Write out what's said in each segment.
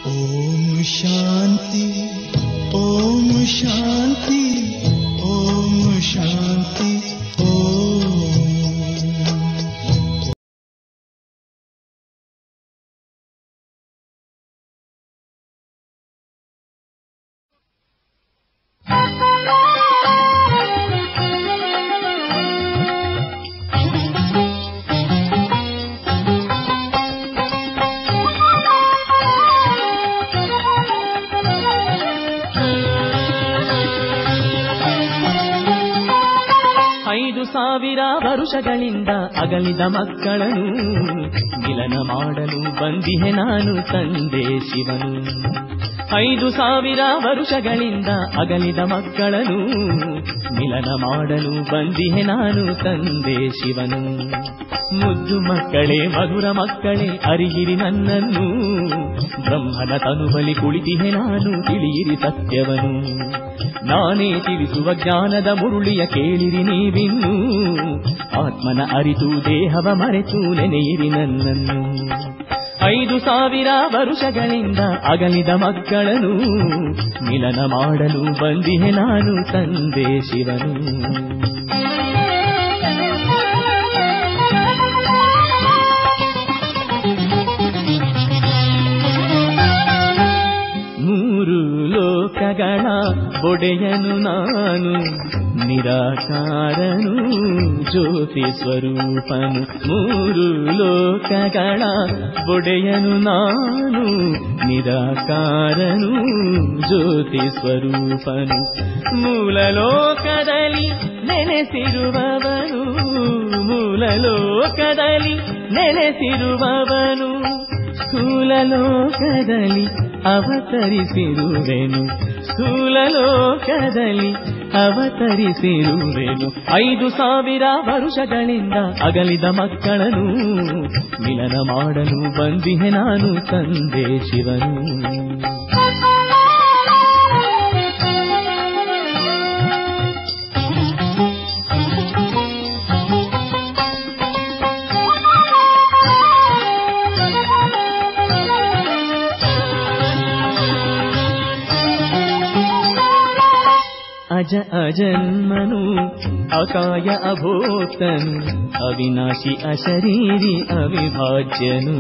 ओम शांति ओम शांति ओम शांति ओम। ಸಾವಿರ ವರುಷಗಳಿಂದ ಅಗಲಿದ ಮಕ್ಕಳನ್ನು ಮಿಲನ ಮಾಡಲು ಬಂದಿಹೆ ನಾನು ತಂದೆ ಶಿವನು. 5,000 ವರುಷಗಳಿಂದ ಅಗಲಿದ ಮಕ್ಕಳನ್ನು ಮಿಲನ ಮಾಡಲು ಬಂದಿಹೆ ನಾನು ತಂದೆ ಶಿವನು. ಮುದ್ದು ಮಕ್ಕಳೇ ಮಧುರ ಮಕ್ಕಳೇ ಅರಿಯಿರಿ ನನ್ನನ್ನು, ಬ್ರಹ್ಮನ ತನುಬಲಿ ಕುಳಿತಿಹೆ ನಾನು ತಿಳಿಯಿರಿ ಸತ್ಯವನು. ನಾನೇ ತಿಳಿಸುವ ಜ್ಞಾನದ ಮುರುಳಿಯ ಕೇಳಿರಿ ನೀವಿನ್ನು, ಆತ್ಮನ ಅರಿತು ದೇಹವ ಮರೆತು ನೆನೆಯಿರಿ ನನ್ನನ್ನು. 5,000 ವರುಷಗಳಿಂದ ಅಗಲಿದ ಮಕ್ಕಳನ್ನು ಮಿಲನ ಮಾಡಲು ಬಂದಿಹೆ ನಾನು ತಂದೆ ಶಿವನು. ಮೂರು ಲೋಕಗಳ ಒಡೆಯನು ನಾನು, ನಿರಾಕಾರನು ಜ್ಯೋತಿ ಸ್ವರೂಪನು. ಮೂರು ಲೋಕಗಳ ಒಡೆಯನು ನಾನು, ನಿರಾಕಾರನು ಜ್ಯೋತಿ ಸ್ವರೂಪನು. ಮೂಲ ಲೋಕದಲ್ಲಿ ನೆನೆಸಿರುವವನು, ಮೂಲ ಲೋಕದಲ್ಲಿ ನೆನೆಸಿರುವವನು. ಸ್ಥೂಲ ಲೋಕದಲ್ಲಿ ಅವತರಿಸಿರುವೆನು, ಸ್ಥೂಲ ಲೋಕದಲ್ಲಿ ಅವತರಿಸಿರುವೆನು. 5,000 ವರುಷಗಳಿಂದ ಅಗಲಿದ ಮಕ್ಕಳನ್ನು ಮಿಲನ ಮಾಡಲು ಬಂದಿಹೆ ನಾನು ತಂದೆ ಶಿವನು. ಅಜ ಅಜನ್ಮನು ಅಕಾಯ ಅಭೋಕ್ತನು, ಅವಿನಾಶಿ ಅಶರೀರಿ ಅವಿಭಾಜ್ಯನು.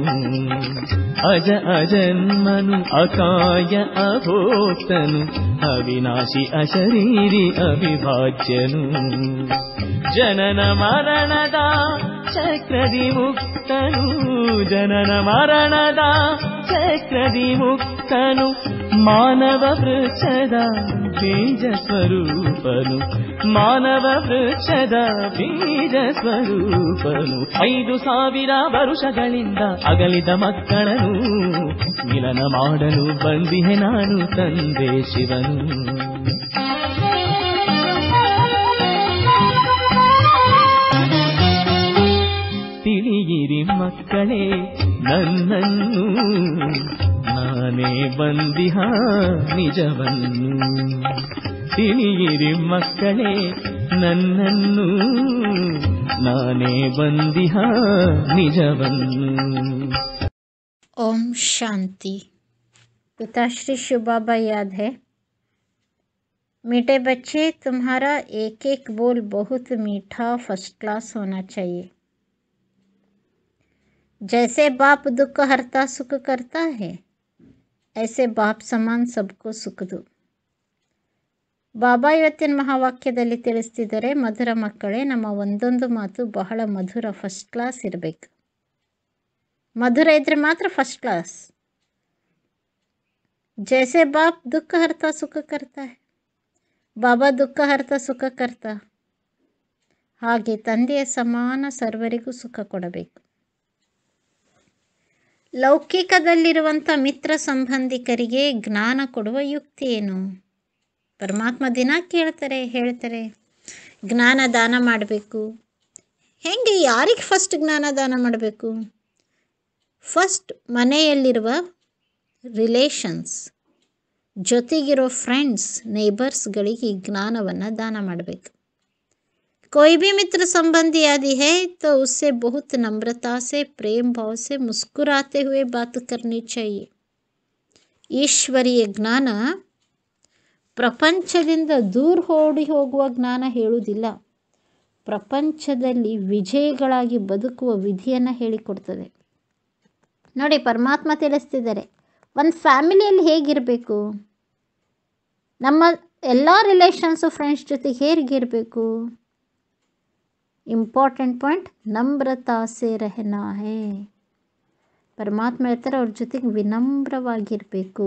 ಅಜ ಅಜನ್ಮನು ಅಕಾಯ ಅಭೋಕ್ತನು, ಅವಿನಾಶಿ ಅಶರೀರಿ ಅವಿಭಾಜ್ಯನು. ಜನನ ಮರಣದ ಚಕ್ರದಿ ಮುಕ್ತನು, ಜನನ ಮರಣದ ಚಕ್ರದಿ ಮುಕ್ತನು. ಮಾನವ ವೃಕ್ಷದ ಬೀಜ ಸ್ವರೂಪನು, ಮಾನವ ವೃಕ್ಷದ ಬೀಜ ಸ್ವರೂಪನು. 5,000 ವರುಷಗಳಿಂದ ಅಗಲಿದ ಮಕ್ಕಳನ್ನು ಮಿಲನ ಮಾಡಲು ಬಂದಿಹೆ ನಾನು ತಂದೆ ಶಿವನು. ತಿಳಿಯಿರಿ ಮಕ್ಕಳೇ ನನ್ನನ್ನು, ನಾನೇ ಬಂದಿಹ ನಿಜವನ್ನು. ತಿಳಿಯಿರಿ ಮಕ್ಕಳೇ ನನ್ನನ್ನು, ನಾನೇ ಬಂದಿಹ ನಿಜವನ್ನು. ओम शांति। पिताश्री शिव बाबा याद है। मीठे बच्चे, तुम्हारा एक एक बोल बहुत मीठा फर्स्ट क्लास होना चाहिए। जैसे बाप दुख हरता सुख करता है, ऐसे बाप समान सबको सुख दो। ಬಾಬಾ ಇವತ್ತಿನ ಮಹಾವಾಕ್ಯದಲ್ಲಿ ತಿಳಿಸ್ತಿದ್ದಾರೆ, ಮಧುರ ಮಕ್ಕಳೇ, ನಮ್ಮ ಒಂದೊಂದು ಮಾತು ಬಹಳ ಮಧುರ ಫಸ್ಟ್ ಕ್ಲಾಸ್ ಇರಬೇಕು. ಮಧುರ ಇದ್ರೆ ಮಾತ್ರ ಫಸ್ಟ್ ಕ್ಲಾಸ್. ಜೈಸೆ ಬಾಪ್ ದುಃಖ ಹರ್ತಾ ಸುಖ ಕರ್ತಾ ಹೈ, ಬಾಬಾ ದುಃಖ ಹರ್ತಾ ಸುಖ ಕರ್ತಾ, ಹಾಗೆ ತಂದೆಯ ಸಮಾನ ಸರ್ವರಿಗೂ ಸುಖ ಕೊಡಬೇಕು. ಲೌಕಿಕದಲ್ಲಿರುವಂಥ ಮಿತ್ರ ಸಂಬಂಧಿಕರಿಗೆ ಜ್ಞಾನ ಕೊಡುವ ಯುಕ್ತಿ ಏನು? ಪರಮಾತ್ಮ ದಿನ ಹೇಳ್ತಾರೆ ಜ್ಞಾನ ದಾನ ಮಾಡಬೇಕು. ಹೆಂಗೆ, ಯಾರಿಗೆ ಫಸ್ಟ್ ಜ್ಞಾನ ದಾನ ಮಾಡಬೇಕು? ಫಸ್ಟ್ ಮನೆಯಲ್ಲಿರುವ ರಿಲೇಷನ್ಸ್, ಜೊತೆಗಿರೋ ಫ್ರೆಂಡ್ಸ್, ನೇಬರ್ಸ್ಗಳಿಗೆ ಜ್ಞಾನವನ್ನು ದಾನ ಮಾಡಬೇಕು. कोई भी मित्र संबंधी आदि है तो उससे बहुत नम्रता से, प्रेम भाव से, मुस्कुराते हुए बात करनी चाहिए. ಈಶ್ವರೀಯ ಜ್ಞಾನ ಪ್ರಪಂಚದಿಂದ ದೂರ ಓಡಿ ಹೋಗುವ ಜ್ಞಾನ ಹೇಳುವುದಿಲ್ಲ, ಪ್ರಪಂಚದಲ್ಲಿ ವಿಜಯಿಗಳಾಗಿ ಬದುಕುವ ವಿಧಿಯನ್ನು ಹೇಳಿಕೊಡ್ತದೆ. ನೋಡಿ, ಪರಮಾತ್ಮ ತಿಳಿಸ್ತಿದ್ದಾರೆ, ಒಂದು ಫ್ಯಾಮಿಲಿಯಲ್ಲಿ ಹೇಗಿರಬೇಕು, ನಮ್ಮ ಎಲ್ಲ ರಿಲೇಷನ್ಸು ಫ್ರೆಂಡ್ಸ್ ಜೊತೆಗೆ ಹೇಗಿರಬೇಕು. ಇಂಪಾರ್ಟೆಂಟ್ ಪಾಯಿಂಟ್, ನಮ್ರತಾ ಸೇ ರಹನಾ ಹೇ. ಪರಮಾತ್ಮ ಹೇಳ್ತಾರೆ ಅವ್ರ ಜೊತೆಗೆ ವಿನಮ್ರವಾಗಿರಬೇಕು.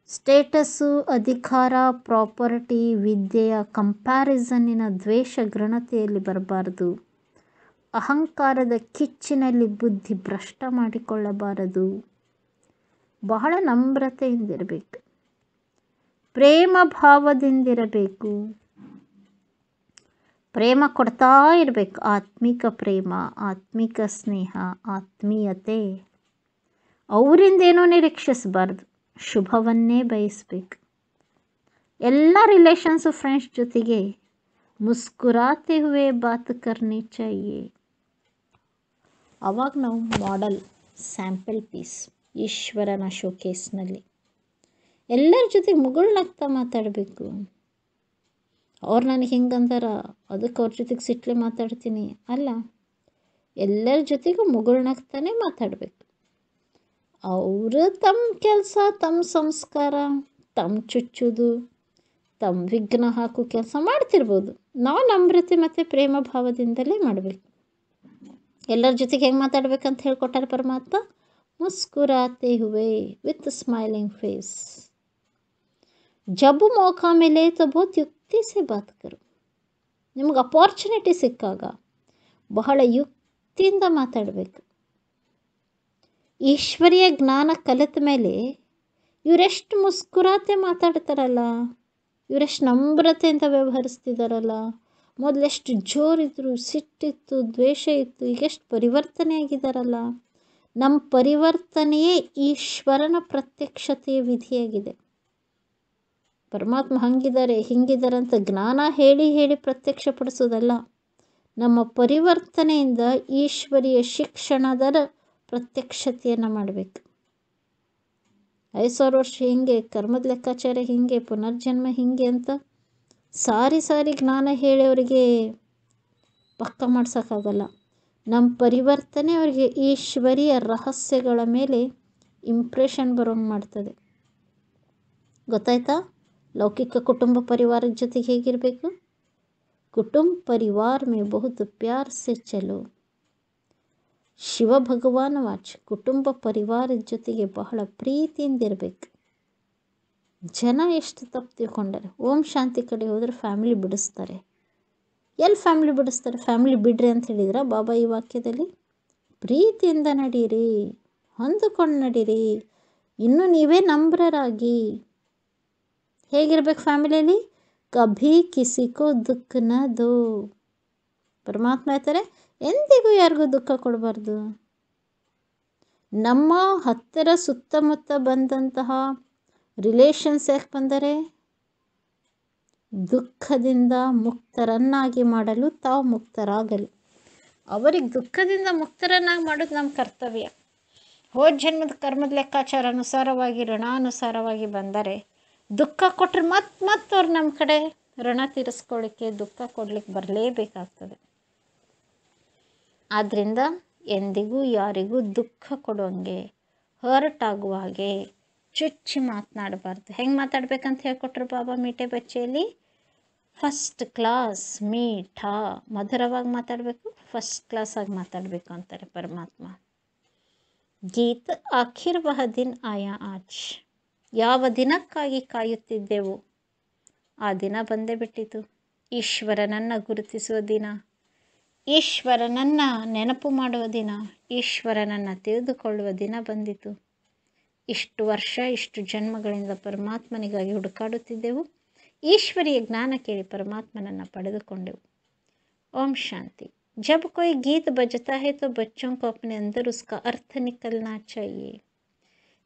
ಸ್ಟೇಟಸ್ಸು, ಅಧಿಕಾರ, ಪ್ರಾಪರ್ಟಿ, ವಿದ್ಯೆಯ ಕಂಪ್ಯಾರಿಸನ್ನಿನ ದ್ವೇಷ ಘೃಣತೆಯಲ್ಲಿ ಬರಬಾರದು. ಅಹಂಕಾರದ ಕಿಚ್ಚಿನಲ್ಲಿ ಬುದ್ಧಿ ಭ್ರಷ್ಟ ಮಾಡಿಕೊಳ್ಳಬಾರದು. ಬಹಳ ನಮ್ರತೆಯಿಂದಿರಬೇಕು, ಪ್ರೇಮ ಭಾವದಿಂದಿರಬೇಕು. ಪ್ರೇಮ ಕೊಡ್ತಾ ಇರಬೇಕು, ಆತ್ಮಿಕ ಪ್ರೇಮ, ಆತ್ಮಿಕ ಸ್ನೇಹ, ಆತ್ಮೀಯತೆ. ಅವರಿಂದೇನೋ ನಿರೀಕ್ಷಿಸಬಾರ್ದು, ಶುಭವನ್ನೇ ಬಯಸಬೇಕು. ಎಲ್ಲ ರಿಲೇಷನ್ಸು ಫ್ರೆಂಡ್ಸ್ ಜೊತೆಗೆ ಮುಸ್ಕುರಾತೆ ಹುವೆ ಬಾತ್ ಕರ್ನಿ ಚಾಹಿಯೆ. ಅವಾಗ ನಾವು ಮಾಡೆಲ್, ಸ್ಯಾಂಪಲ್ ಪೀಸ್ ಈಶ್ವರನ ಶೋಕೇಸ್ನಲ್ಲಿ ಎಲ್ಲರ ಜೊತೆಗೆ ಮುಗುಳ್ನಗ್ತಾ ಮಾತಾಡಬೇಕು. ಅವ್ರು ನನಗೆ ಹಿಂಗಂದಾರ ಅದಕ್ಕೆ ಅವ್ರ ಜೊತೆಗೆ ಸಿಟ್ಲೆ ಮಾತಾಡ್ತೀನಿ ಅಲ್ಲ, ಎಲ್ಲರ ಜೊತೆಗೂ ಮುಗುಳ್ನಗ್ತಾನೆ ಮಾತಾಡಬೇಕು. ಅವರು ತಮ್ಮ ಕೆಲಸ, ತಮ್ಮ ಸಂಸ್ಕಾರ, ತಮ್ಮ ಚುಚ್ಚೋದು, ತಮ್ಮ ವಿಘ್ನ ಹಾಕೋ ಕೆಲಸ ಮಾಡ್ತಿರ್ಬೋದು. ನಾವು ನಮ್ರತೆ ಮತ್ತು ಪ್ರೇಮ ಭಾವದಿಂದಲೇ ಮಾಡಬೇಕು. ಎಲ್ಲರ ಜೊತೆಗೆ ಹೆಂಗೆ ಮಾತಾಡ್ಬೇಕಂತ ಹೇಳ್ಕೊಟ್ಟಾರೆ ಪರಮಾತ್ಮ. ಮುಸ್ಕುರಾತೆ ಹುವೆ ವಿತ್ ಸ್ಮೈಲಿಂಗ್ ಫೇಸ್. ಜಬ್ ಮೌಕಾ ಮಿಲೆ ತೋ ಬಹುತ್ ಯುಕ್ತಿ ಸೆ ಬಾತ್ ಕರೋ. ನಿಮ್ಗೆ ಅಪಾರ್ಚುನಿಟಿ ಸಿಕ್ಕಾಗ ಬಹಳ ಯುಕ್ತಿಯಿಂದ ಮಾತಾಡಬೇಕು. ಈಶ್ವರೀಯ ಜ್ಞಾನ ಕಲಿತ ಮೇಲೆ ಇವರೆಷ್ಟು ಮುಸ್ಕುರಾತೆ ಮಾತಾಡ್ತಾರಲ್ಲ, ಇವರೆಷ್ಟು ನಮ್ರತೆಯಿಂದ ವ್ಯವಹರಿಸ್ತಿದ್ದಾರಲ್ಲ. ಮೊದಲೆಷ್ಟು ಜೋರಿದ್ರು, ಸಿಟ್ಟಿತ್ತು, ದ್ವೇಷ ಇತ್ತು, ಈಗೆಷ್ಟು ಪರಿವರ್ತನೆ ಆಗಿದ್ದಾರಲ್ಲ. ನಮ್ಮ ಪರಿವರ್ತನೆಯೇ ಈಶ್ವರನ ಪ್ರತ್ಯಕ್ಷತೆಯ ವಿಧಿಯಾಗಿದೆ. ಪರಮಾತ್ಮ ಹಂಗಿದ್ದಾರೆ ಹಿಂಗಿದ್ದಾರೆ ಅಂತ ಜ್ಞಾನ ಹೇಳಿ ಹೇಳಿ ಪ್ರತ್ಯಕ್ಷಪಡಿಸೋದಲ್ಲ, ನಮ್ಮ ಪರಿವರ್ತನೆಯಿಂದ ಈಶ್ವರೀಯ ಶಿಕ್ಷಣದ ಪ್ರತ್ಯಕ್ಷತೆಯನ್ನು ಮಾಡಬೇಕು. 5,000 ವರ್ಷ ಹಿಂಗೆ, ಕರ್ಮದ ಲೆಕ್ಕಾಚಾರ ಹಿಂಗೆ, ಪುನರ್ಜನ್ಮ ಹಿಂಗೆ ಅಂತ ಸಾರಿ ಸಾರಿ ಜ್ಞಾನ ಹೇಳಿ ಅವರಿಗೆ ಪಕ್ಕ ಮಾಡ್ಸೋಕ್ಕಾಗಲ್ಲ. ನಮ್ಮ ಪರಿವರ್ತನೆ ಅವರಿಗೆ ಈಶ್ವರೀಯ ರಹಸ್ಯಗಳ ಮೇಲೆ ಇಂಪ್ರೆಷನ್ ಬರೋಂಗೆ ಮಾಡ್ತದೆ. ಗೊತ್ತಾಯ್ತಾ? ಲೌಕಿಕ ಕುಟುಂಬ ಪರಿವಾರದ ಜೊತೆಗೆ ಹೇಗಿರಬೇಕು? ಕುಟುಂಬ ಪರಿವಾರ ಮೇ ಬಹುತ್ ಪ್ಯಾರ್ ಸೆ ಚಲೋ. ಶಿವ ಭಗವಾನ್ ವಾಚ್, ಕುಟುಂಬ ಪರಿವಾರದ ಜೊತೆಗೆ ಬಹಳ ಪ್ರೀತಿಯಿಂದಿರಬೇಕು. ಜನ ಎಷ್ಟು ತಪ್ಪು ತಿಳ್ಕೊಂಡಾರೆ. ಓಂ ಶಾಂತಿ ಕಡೆ ಹೋದರೆ ಫ್ಯಾಮಿಲಿ ಬಿಡಿಸ್ತಾರೆ. ಎಲ್ಲಿ ಫ್ಯಾಮಿಲಿ ಬಿಡಿಸ್ತಾರೆ? ಫ್ಯಾಮಿಲಿ ಬಿಡ್ರಿ ಅಂತ ಹೇಳಿದ್ರ ಬಾಬಾ ಈ ವಾಕ್ಯದಲ್ಲಿ? ಪ್ರೀತಿಯಿಂದ ನಡೀರಿ, ಹೊಂದಿಕೊಂಡು ನಡೀರಿ, ಇನ್ನು ನೀವೇ ನಮ್ರರಾಗಿ. ಹೇಗಿರ್ಬೇಕು ಫ್ಯಾಮಿಲಿಯಲ್ಲಿ? ಕಭಿ ಕಿಸಿಕೋ ದುಃಖ ನ ದೋ. ಪರಮಾತ್ಮ ಹೇಳ್ತಾರೆ ಎಂದಿಗೂ ಯಾರಿಗೂ ದುಃಖ ಕೊಡಬಾರ್ದು. ನಮ್ಮ ಹತ್ತಿರ ಸುತ್ತಮುತ್ತ ಬಂದಂತಹ ರಿಲೇಷನ್ಸ್ ಯಾಕೆ ಬಂದರೆ? ದುಃಖದಿಂದ ಮುಕ್ತರನ್ನಾಗಿ ಮಾಡಲು, ತಾವು ಮುಕ್ತರಾಗಲು. ಅವರಿಗೆ ದುಃಖದಿಂದ ಮುಕ್ತರನ್ನಾಗಿ ಮಾಡೋದು ನಮ್ಮ ಕರ್ತವ್ಯ. ಹೋದ ಜನ್ಮದ ಕರ್ಮದ ಲೆಕ್ಕಾಚಾರ ಅನುಸಾರವಾಗಿ, ಋಣಾನುಸಾರವಾಗಿ ಬಂದರೆ ದುಃಖ ಕೊಟ್ಟರೆ ಮತ್ತೆ ಅವ್ರು ನಮ್ಮ ಕಡೆ ಋಣ ತೀರಿಸ್ಕೊಳ್ಳಿಕ್ಕೆ, ದುಃಖ ಕೊಡಲಿಕ್ಕೆ ಬರಲೇಬೇಕಾಗ್ತದೆ. ಆದ್ದರಿಂದ ಎಂದಿಗೂ ಯಾರಿಗೂ ದುಃಖ ಕೊಡೋಂಗೆ, ಹರ್ಟ್ ಆಗುವ ಹಾಗೆ ಚುಚ್ಚಿ ಮಾತನಾಡಬಾರ್ದು. ಹೆಂಗೆ ಮಾತಾಡ್ಬೇಕಂತ ಹೇಳ್ಕೊಟ್ರು ಬಾಬಾ ಮೀಟೆ ಬಚ್ಚೆಯಲ್ಲಿ? ಫಸ್ಟ್ ಕ್ಲಾಸ್ ಮೀಠಾ, ಮಧುರವಾಗಿ ಮಾತಾಡಬೇಕು, ಫಸ್ಟ್ ಕ್ಲಾಸಾಗಿ ಮಾತಾಡಬೇಕು ಅಂತಾರೆ ಪರಮಾತ್ಮ. ಗೀತ್ ಆಖಿರ್ ವಹ ದಿನ್ ಆಯಾ ಆಜ್. ಯಾವ ದಿನಕ್ಕಾಗಿ ಕಾಯುತ್ತಿದ್ದೆವು ಆ ದಿನ ಬಂದೇ ಬಿಟ್ಟಿತು. ಈಶ್ವರನನ್ನು ಗುರುತಿಸುವ ದಿನ, ಈಶ್ವರನನ್ನು ನೆನಪು ಮಾಡುವ ದಿನ, ಈಶ್ವರನನ್ನು ತಿಳಿದುಕೊಳ್ಳುವ ದಿನ ಬಂದಿತು. ಇಷ್ಟು ವರ್ಷ, ಇಷ್ಟು ಜನ್ಮಗಳಿಂದ ಪರಮಾತ್ಮನಿಗಾಗಿ ಹುಡುಕಾಡುತ್ತಿದ್ದೆವು. ಈಶ್ವರೀಯ ಜ್ಞಾನ ಕೇಳಿ ಪರಮಾತ್ಮನನ್ನು ಪಡೆದುಕೊಂಡೆವು. ಓಂ ಶಾಂತಿ. जब कोई गीत बजता है तो बच्चों को अपने अंदर उसका अर्थ निकलना चाहिए.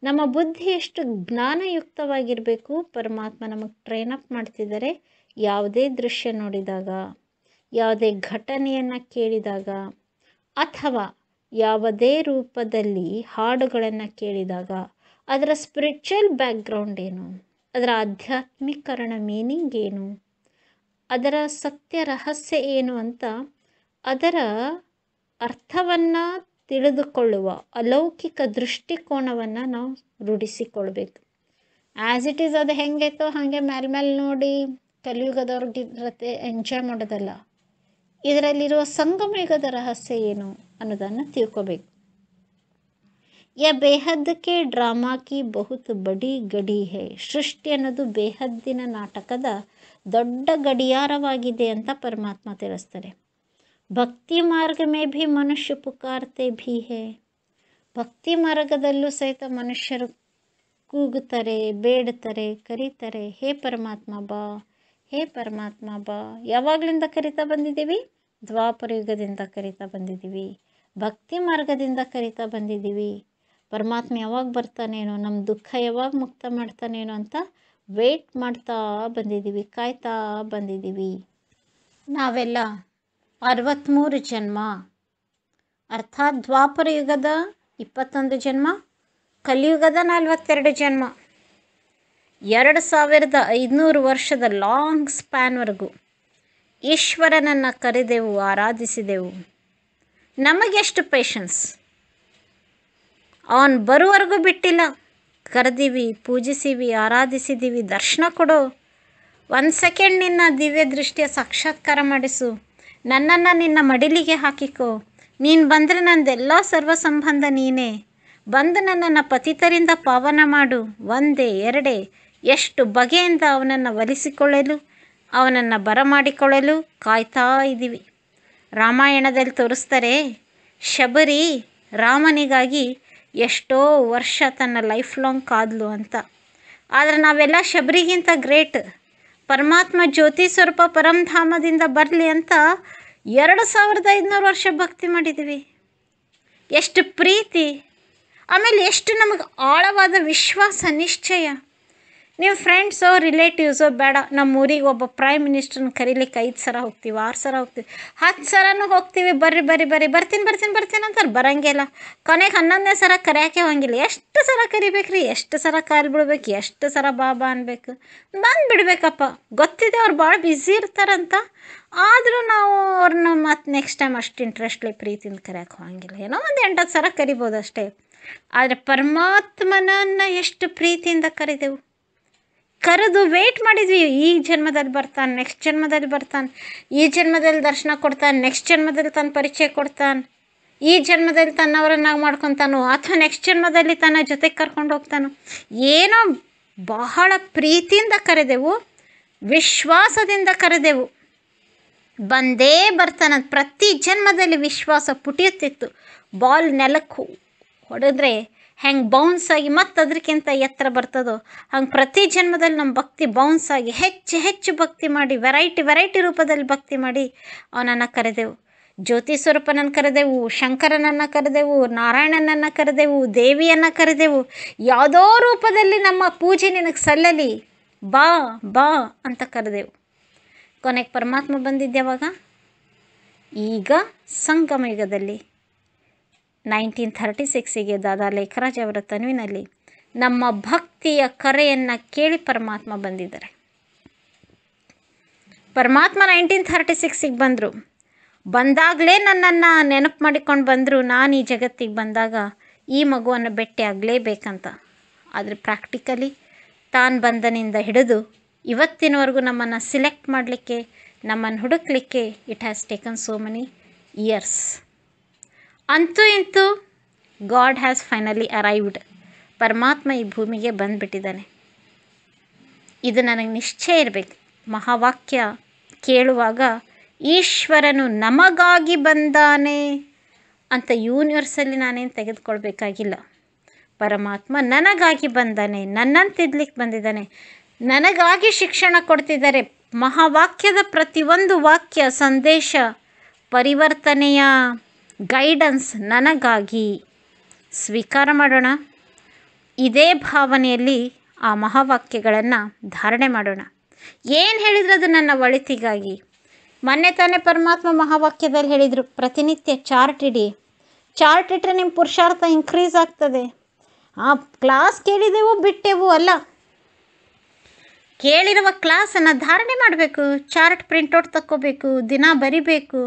ನಮ್ಮ ಬುದ್ಧಿ ಎಷ್ಟು ಜ್ಞಾನಯುಕ್ತವಾಗಿರಬೇಕು. ಪರಮಾತ್ಮ ನಮಗೆ ಟ್ರೈನಪ್ ಮಾಡ್ತಿದ್ದಾರೆ. ಯಾವುದೇ ದೃಶ್ಯ ನೋಡಿದಾಗ, ಯಾವುದೇ ಘಟನೆಯನ್ನು ಕೇಳಿದಾಗ, ಅಥವಾ ಯಾವುದೇ ರೂಪದಲ್ಲಿ ಹಾಡುಗಳನ್ನು ಕೇಳಿದಾಗ ಅದರ ಸ್ಪಿರಿಚುವಲ್ ಬ್ಯಾಕ್ಗ್ರೌಂಡ್ ಏನು, ಅದರ ಆಧ್ಯಾತ್ಮೀಕರಣ ಮೀನಿಂಗ್ ಏನು, ಅದರ ಸತ್ಯ ರಹಸ್ಯ ಏನು ಅಂತ ಅದರ ಅರ್ಥವನ್ನು ತಿಳಿದುಕೊಳ್ಳುವ ಅಲೌಕಿಕ ದೃಷ್ಟಿಕೋನವನ್ನು ನಾವು ರೂಢಿಸಿಕೊಳ್ಬೇಕು. ಆ್ಯಸ್ ಇಟ್ ಈಸ್ ಅದು ಹೆಂಗೈತೋ ಹಾಗೆ ಮೇಲೆ ನೋಡಿ ಕಲಿಯುಗದವ್ರಿಗೆ ಎಂಜಾಯ್ ಮಾಡೋದಲ್ಲ, ಇದರಲ್ಲಿರುವ ಸಂಗಮಯುಗದ ರಹಸ್ಯ ಏನು ಅನ್ನೋದನ್ನು ತಿಳ್ಕೋಬೇಕು. ಯ ಬೇಹದ್ ಕೆ ಡ್ರಾಮಾ ಕಿ ಬಹುತ್ ಬಡಿ ಗಡಿ ಹೇ. ಸೃಷ್ಟಿ ಅನ್ನೋದು ಬೇಹದ್ದಿನ ನಾಟಕದ ದೊಡ್ಡ ಗಡಿಯಾರವಾಗಿದೆ ಅಂತ ಪರಮಾತ್ಮ ತಿಳಿಸ್ತಾರೆ. ಭಕ್ತಿ ಮಾರ್ಗ ಮೇ ಭಿ ಮನುಷ್ಯ ಪುಕಾರ್ತೆ ಭೀ ಹೇ. ಭಕ್ತಿ ಮಾರ್ಗದಲ್ಲೂ ಸಹಿತ ಮನುಷ್ಯರು ಕೂಗುತ್ತಾರೆ, ಬೇಡ್ತಾರೆ, ಕರೀತಾರೆ, ಹೇ ಪರಮಾತ್ಮ ಬಾ, ಹೇ ಪರಮಾತ್ಮ ಬಾ. ಯಾವಾಗಲಿಂದ ಕರಿತಾ ಬಂದಿದ್ದೀವಿ? ದ್ವಾಪರ ಯುಗದಿಂದ ಕರಿತಾ ಬಂದಿದ್ದೀವಿ, ಭಕ್ತಿ ಮಾರ್ಗದಿಂದ ಕರಿತಾ ಬಂದಿದ್ದೀವಿ. ಪರಮಾತ್ಮ ಯಾವಾಗ ಬರ್ತಾನೇನೋ, ನಮ್ಮ ದುಃಖ ಯಾವಾಗ ಮುಕ್ತ ಮಾಡ್ತಾನೇನೋ ಅಂತ ವೇಟ್ ಮಾಡ್ತಾ ಬಂದಿದ್ದೀವಿ, ಕಾಯ್ತಾ ಬಂದಿದ್ದೀವಿ. ನಾವೆಲ್ಲ 63 ಜನ್ಮ, ಅರ್ಥಾತ್ ದ್ವಾಪರ ಯುಗದ 21 ಜನ್ಮ, ಕಲಿಯುಗದ 42 ಜನ್ಮ, 2500 ವರ್ಷದ ಲಾಂಗ್ ಸ್ಪ್ಯಾನ್ವರೆಗೂ ಈಶ್ವರನನ್ನು ಕರೆದೆವು, ಆರಾಧಿಸಿದೆವು. ನಮಗೆಷ್ಟು ಪೇಷನ್ಸ್, ಅವನು ಬರುವವರೆಗೂ ಬಿಟ್ಟಿಲ್ಲ. ಕರೆದೀವಿ, ಪೂಜಿಸಿವಿ, ಆರಾಧಿಸಿದ್ದೀವಿ. ದರ್ಶನ ಕೊಡು, 1 ಸೆಕೆಂಡ್ ನಿನ್ನ ದಿವ್ಯ ದೃಷ್ಟಿಯ ಸಾಕ್ಷಾತ್ಕಾರ ಮಾಡಿಸು, ನನ್ನನ್ನು ನಿನ್ನ ಮಡಿಲಿಗೆ ಹಾಕಿಕೋ, ನೀನು ಬಂದರೆ ನಂದೆಲ್ಲ ಸರ್ವ ಸಂಬಂಧ ನೀನೇ, ಬಂದು ನನ್ನನ್ನು ಪತಿತರಿಂದ ಪಾವನ ಮಾಡು. ಒಂದೇ ಎರಡೇ ಎಷ್ಟು ಬಗೆಯಿಂದ ಅವನನ್ನು ಒಲಿಸಿಕೊಳ್ಳಲು, ಅವನನ್ನು ಬರಮಾಡಿಕೊಳ್ಳಲು ಕಾಯ್ತಾ ಇದ್ದೀವಿ. ರಾಮಾಯಣದಲ್ಲಿ ತೋರಿಸ್ತಾರೆ, ಶಬರಿ ರಾಮನಿಗಾಗಿ ಎಷ್ಟೋ ವರ್ಷ ತನ್ನ ಲೈಫ್ ಲಾಂಗ್ ಕಾದ್ಲು ಅಂತ. ಆದರೆ ನಾವೆಲ್ಲ ಶಬರಿಗಿಂತ ಗ್ರೇಟ್. ಪರಮಾತ್ಮ ಜ್ಯೋತಿ ಸ್ವರೂಪ ಪರಂಧಾಮದಿಂದ ಬರಲಿ ಅಂತ 2500 ವರ್ಷ ಭಕ್ತಿ ಮಾಡಿದ್ದೀವಿ. ಎಷ್ಟು ಪ್ರೀತಿ, ಆಮೇಲೆ ಎಷ್ಟು ನಮಗೆ ಆಳವಾದ ವಿಶ್ವಾಸ, ನಿಶ್ಚಯ. ನೀವು ಫ್ರೆಂಡ್ಸೋ ರಿಲೇಟಿವ್ಸೋ ಬೇಡ, ನಮ್ಮ ಊರಿಗೆ ಒಬ್ಬ ಪ್ರೈಮ್ ಮಿನಿಸ್ಟ್ರನ್ನ ಕರೀಲಿಕ್ಕೆ 5 ಸಲ ಹೋಗ್ತೀವಿ, 6 ಸಲ ಹೋಗ್ತೀವಿ, 10 ಸಲನೂ ಹೋಗ್ತೀವಿ. ಬರ್ರಿ ಬರ್ತೀನಿ ಅಂತಾರೆ, ಬರಂಗಿಲ್ಲ. ಕೊನೆಗೆ 11ನೇ ಸಲ ಕರೆಯೋಕ್ಕೆ ಹೋಗಿಲ್ಲ. ಎಷ್ಟು ಸಲ ಕರಿಬೇಕ್ರಿ, ಎಷ್ಟು ಸಲ ಕಾಲು ಬಿಡ್ಬೇಕು, ಎಷ್ಟು ಸಲ ಬಾಬಾ ಅನ್ಬೇಕು, ಬಂದುಬಿಡ್ಬೇಕಪ್ಪ. ಗೊತ್ತಿದೆ ಅವ್ರು ಭಾಳ ಬ್ಯುಸಿ ಇರ್ತಾರಂತ, ಆದರೂ ನಾವು ಅವ್ರನ್ನ ಮತ್ತೆ ನೆಕ್ಸ್ಟ್ ಟೈಮ್ ಅಷ್ಟು ಇಂಟ್ರೆಸ್ಟ್ಲಿ ಪ್ರೀತಿಯಿಂದ ಕರೆಯೋಕ್ಕೆ ಹೋಗಿಲ್ಲ. ಏನೋ ಒಂದು 8-10 ಸಲ ಕರಿಬೋದು ಅಷ್ಟೇ. ಆದರೆ ಪರಮಾತ್ಮನನ್ನು ಎಷ್ಟು ಪ್ರೀತಿಯಿಂದ ಕರೆದೆವು, ಕರೆದು ವೇಟ್ ಮಾಡಿದ್ವಿ. ಈ ಜನ್ಮದಲ್ಲಿ ಬರ್ತಾನೆ, ನೆಕ್ಸ್ಟ್ ಜನ್ಮದಲ್ಲಿ ಬರ್ತಾನೆ, ಈ ಜನ್ಮದಲ್ಲಿ ದರ್ಶನ ಕೊಡ್ತಾನೆ, ನೆಕ್ಸ್ಟ್ ಜನ್ಮದಲ್ಲಿ ತನ್ನ ಪರಿಚಯ ಕೊಡ್ತಾನೆ, ಈ ಜನ್ಮದಲ್ಲಿ ತನ್ನವರನ್ನಾಗಿ ಮಾಡ್ಕೊತಾನೋ, ಅಥವಾ ನೆಕ್ಸ್ಟ್ ಜನ್ಮದಲ್ಲಿ ತನ್ನ ಜೊತೆಗೆ ಕರ್ಕೊಂಡು ಹೋಗ್ತಾನೋ. ಏನೋ ಬಹಳ ಪ್ರೀತಿಯಿಂದ ಕರೆದೆವು, ವಿಶ್ವಾಸದಿಂದ ಕರೆದೆವು. ಬಂದೇ ಬರ್ತಾನೆ. ಪ್ರತಿ ಜನ್ಮದಲ್ಲಿ ವಿಶ್ವಾಸ ಪುಟಿಯುತ್ತಿತ್ತು. ಬಾಲ್ ನೆಲಕ್ಕೆ ಹೊಡೆದ್ರೆ ಹೆಂಗೆ ಬೌನ್ಸ್ ಆಗಿ ಮತ್ತೆ ಅದಕ್ಕಿಂತ ಎತ್ತರ ಬರ್ತದೋ, ಹಂಗೆ ಪ್ರತಿ ಜನ್ಮದಲ್ಲಿ ನಮ್ಮ ಭಕ್ತಿ ಬೌನ್ಸ್ ಆಗಿ ಹೆಚ್ಚು ಭಕ್ತಿ ಮಾಡಿ, ವೆರೈಟಿ ರೂಪದಲ್ಲಿ ಭಕ್ತಿ ಮಾಡಿ ಅವನನ್ನು ಕರೆದೆವು. ಜ್ಯೋತಿ ಸ್ವರೂಪನನ್ನು ಕರೆದೆವು, ಶಂಕರನನ್ನು ಕರೆದೆವು, ನಾರಾಯಣನನ್ನು ಕರೆದೆವು, ದೇವಿಯನ್ನು ಕರೆದೆವು. ಯಾವುದೋ ರೂಪದಲ್ಲಿ ನಮ್ಮ ಪೂಜೆ ನಿನಗೆ ಸಲ್ಲಲಿ, ಬಾ ಬಾ ಅಂತ ಕರೆದೆವು. ಕೊನೆಗೆ ಪರಮಾತ್ಮ ಬಂದಿದ್ಯಾವಾಗ? ಈಗ ಸಂಗಮ ಯುಗದಲ್ಲಿ 1936ಗೆ ದಾದಾ ಲೇಖರಾಜ್ ಅವರ ತನುವಿನಲ್ಲಿ ನಮ್ಮ ಭಕ್ತಿಯ ಕರೆಯನ್ನು ಕೇಳಿ ಪರಮಾತ್ಮ ಬಂದಿದ್ದಾರೆ. ಪರಮಾತ್ಮ 1936ಗೆ ಬಂದರು. ಬಂದಾಗಲೇ ನನ್ನನ್ನು ನೆನಪು ಮಾಡಿಕೊಂಡು ಬಂದರು. ನಾನು ಈ ಜಗತ್ತಿಗೆ ಬಂದಾಗ ಈ ಮಗುವನ್ನು ಭೇಟಿ ಆಗಲೇಬೇಕಂತ. ಆದರೆ ಪ್ರಾಕ್ಟಿಕಲಿ ತಾನು ಬಂದನಿಂದ ಹಿಡಿದು ಇವತ್ತಿನವರೆಗೂ ನಮ್ಮನ್ನು ಸಿಲೆಕ್ಟ್ ಮಾಡಲಿಕ್ಕೆ, ನಮ್ಮನ್ನು ಹುಡುಕಲಿಕ್ಕೆ it has taken so many years. ಅಂತೂ ಇಂತೂ ಗಾಡ್ ಹ್ಯಾಸ್ ಫೈನಲಿ ಅರೈವ್ಡ್. ಪರಮಾತ್ಮ ಈ ಭೂಮಿಗೆ ಬಂದುಬಿಟ್ಟಿದ್ದಾನೆ. ಇದು ನನಗೆ ನಿಶ್ಚಯ ಇರಬೇಕು. ಮಹಾವಾಕ್ಯ ಕೇಳುವಾಗ ಈಶ್ವರನು ನಮಗಾಗಿ ಬಂದಾನೆ ಅಂತ ಯೂನಿವರ್ಸಲ್ಲಿ ನಾನೇನು ತೆಗೆದುಕೊಳ್ಬೇಕಾಗಿಲ್ಲ. ಪರಮಾತ್ಮ ನನಗಾಗಿ ಬಂದಾನೆ, ನನ್ನಂತಿದ್ಲಿಕ್ಕೆ ಬಂದಿದ್ದಾನೆ, ನನಗಾಗಿ ಶಿಕ್ಷಣ ಕೊಡ್ತಿದ್ದಾರೆ. ಮಹಾವಾಕ್ಯದ ಪ್ರತಿಯೊಂದು ವಾಕ್ಯ, ಸಂದೇಶ, ಪರಿವರ್ತನೆಯ ಗೈಡೆನ್ಸ್ ನನಗಾಗಿ. ಸ್ವೀಕಾರ ಮಾಡೋಣ. ಇದೇ ಭಾವನೆಯಲ್ಲಿ ಆ ಮಹಾವಾಕ್ಯಗಳನ್ನು ಧಾರಣೆ ಮಾಡೋಣ. ಏನು ಹೇಳಿದ್ರು ಅದು ನನ್ನ ಒಳಿತಿಗಾಗಿ. ಮೊನ್ನೆ ತಾನೇ ಪರಮಾತ್ಮ ಮಹಾವಾಕ್ಯದಲ್ಲಿ ಹೇಳಿದರು, ಪ್ರತಿನಿತ್ಯ ಚಾರ್ಟ್ ಇಡಿ, ಚಾರ್ಟ್ ಇಟ್ಟರೆ ನಿಮ್ಮ ಪುರುಷಾರ್ಥ ಇನ್ಕ್ರೀಸ್ ಆಗ್ತದೆ. ಕ್ಲಾಸ್ ಕೇಳಿದೆವು ಬಿಟ್ಟೆವು ಅಲ್ಲ, ಕೇಳಿರುವ ಕ್ಲಾಸನ್ನು ಧಾರಣೆ ಮಾಡಬೇಕು. ಚಾರ್ಟ್ ಪ್ರಿಂಟೌಟ್ ತಕ್ಕೋಬೇಕು, ದಿನ ಬರಿಬೇಕು.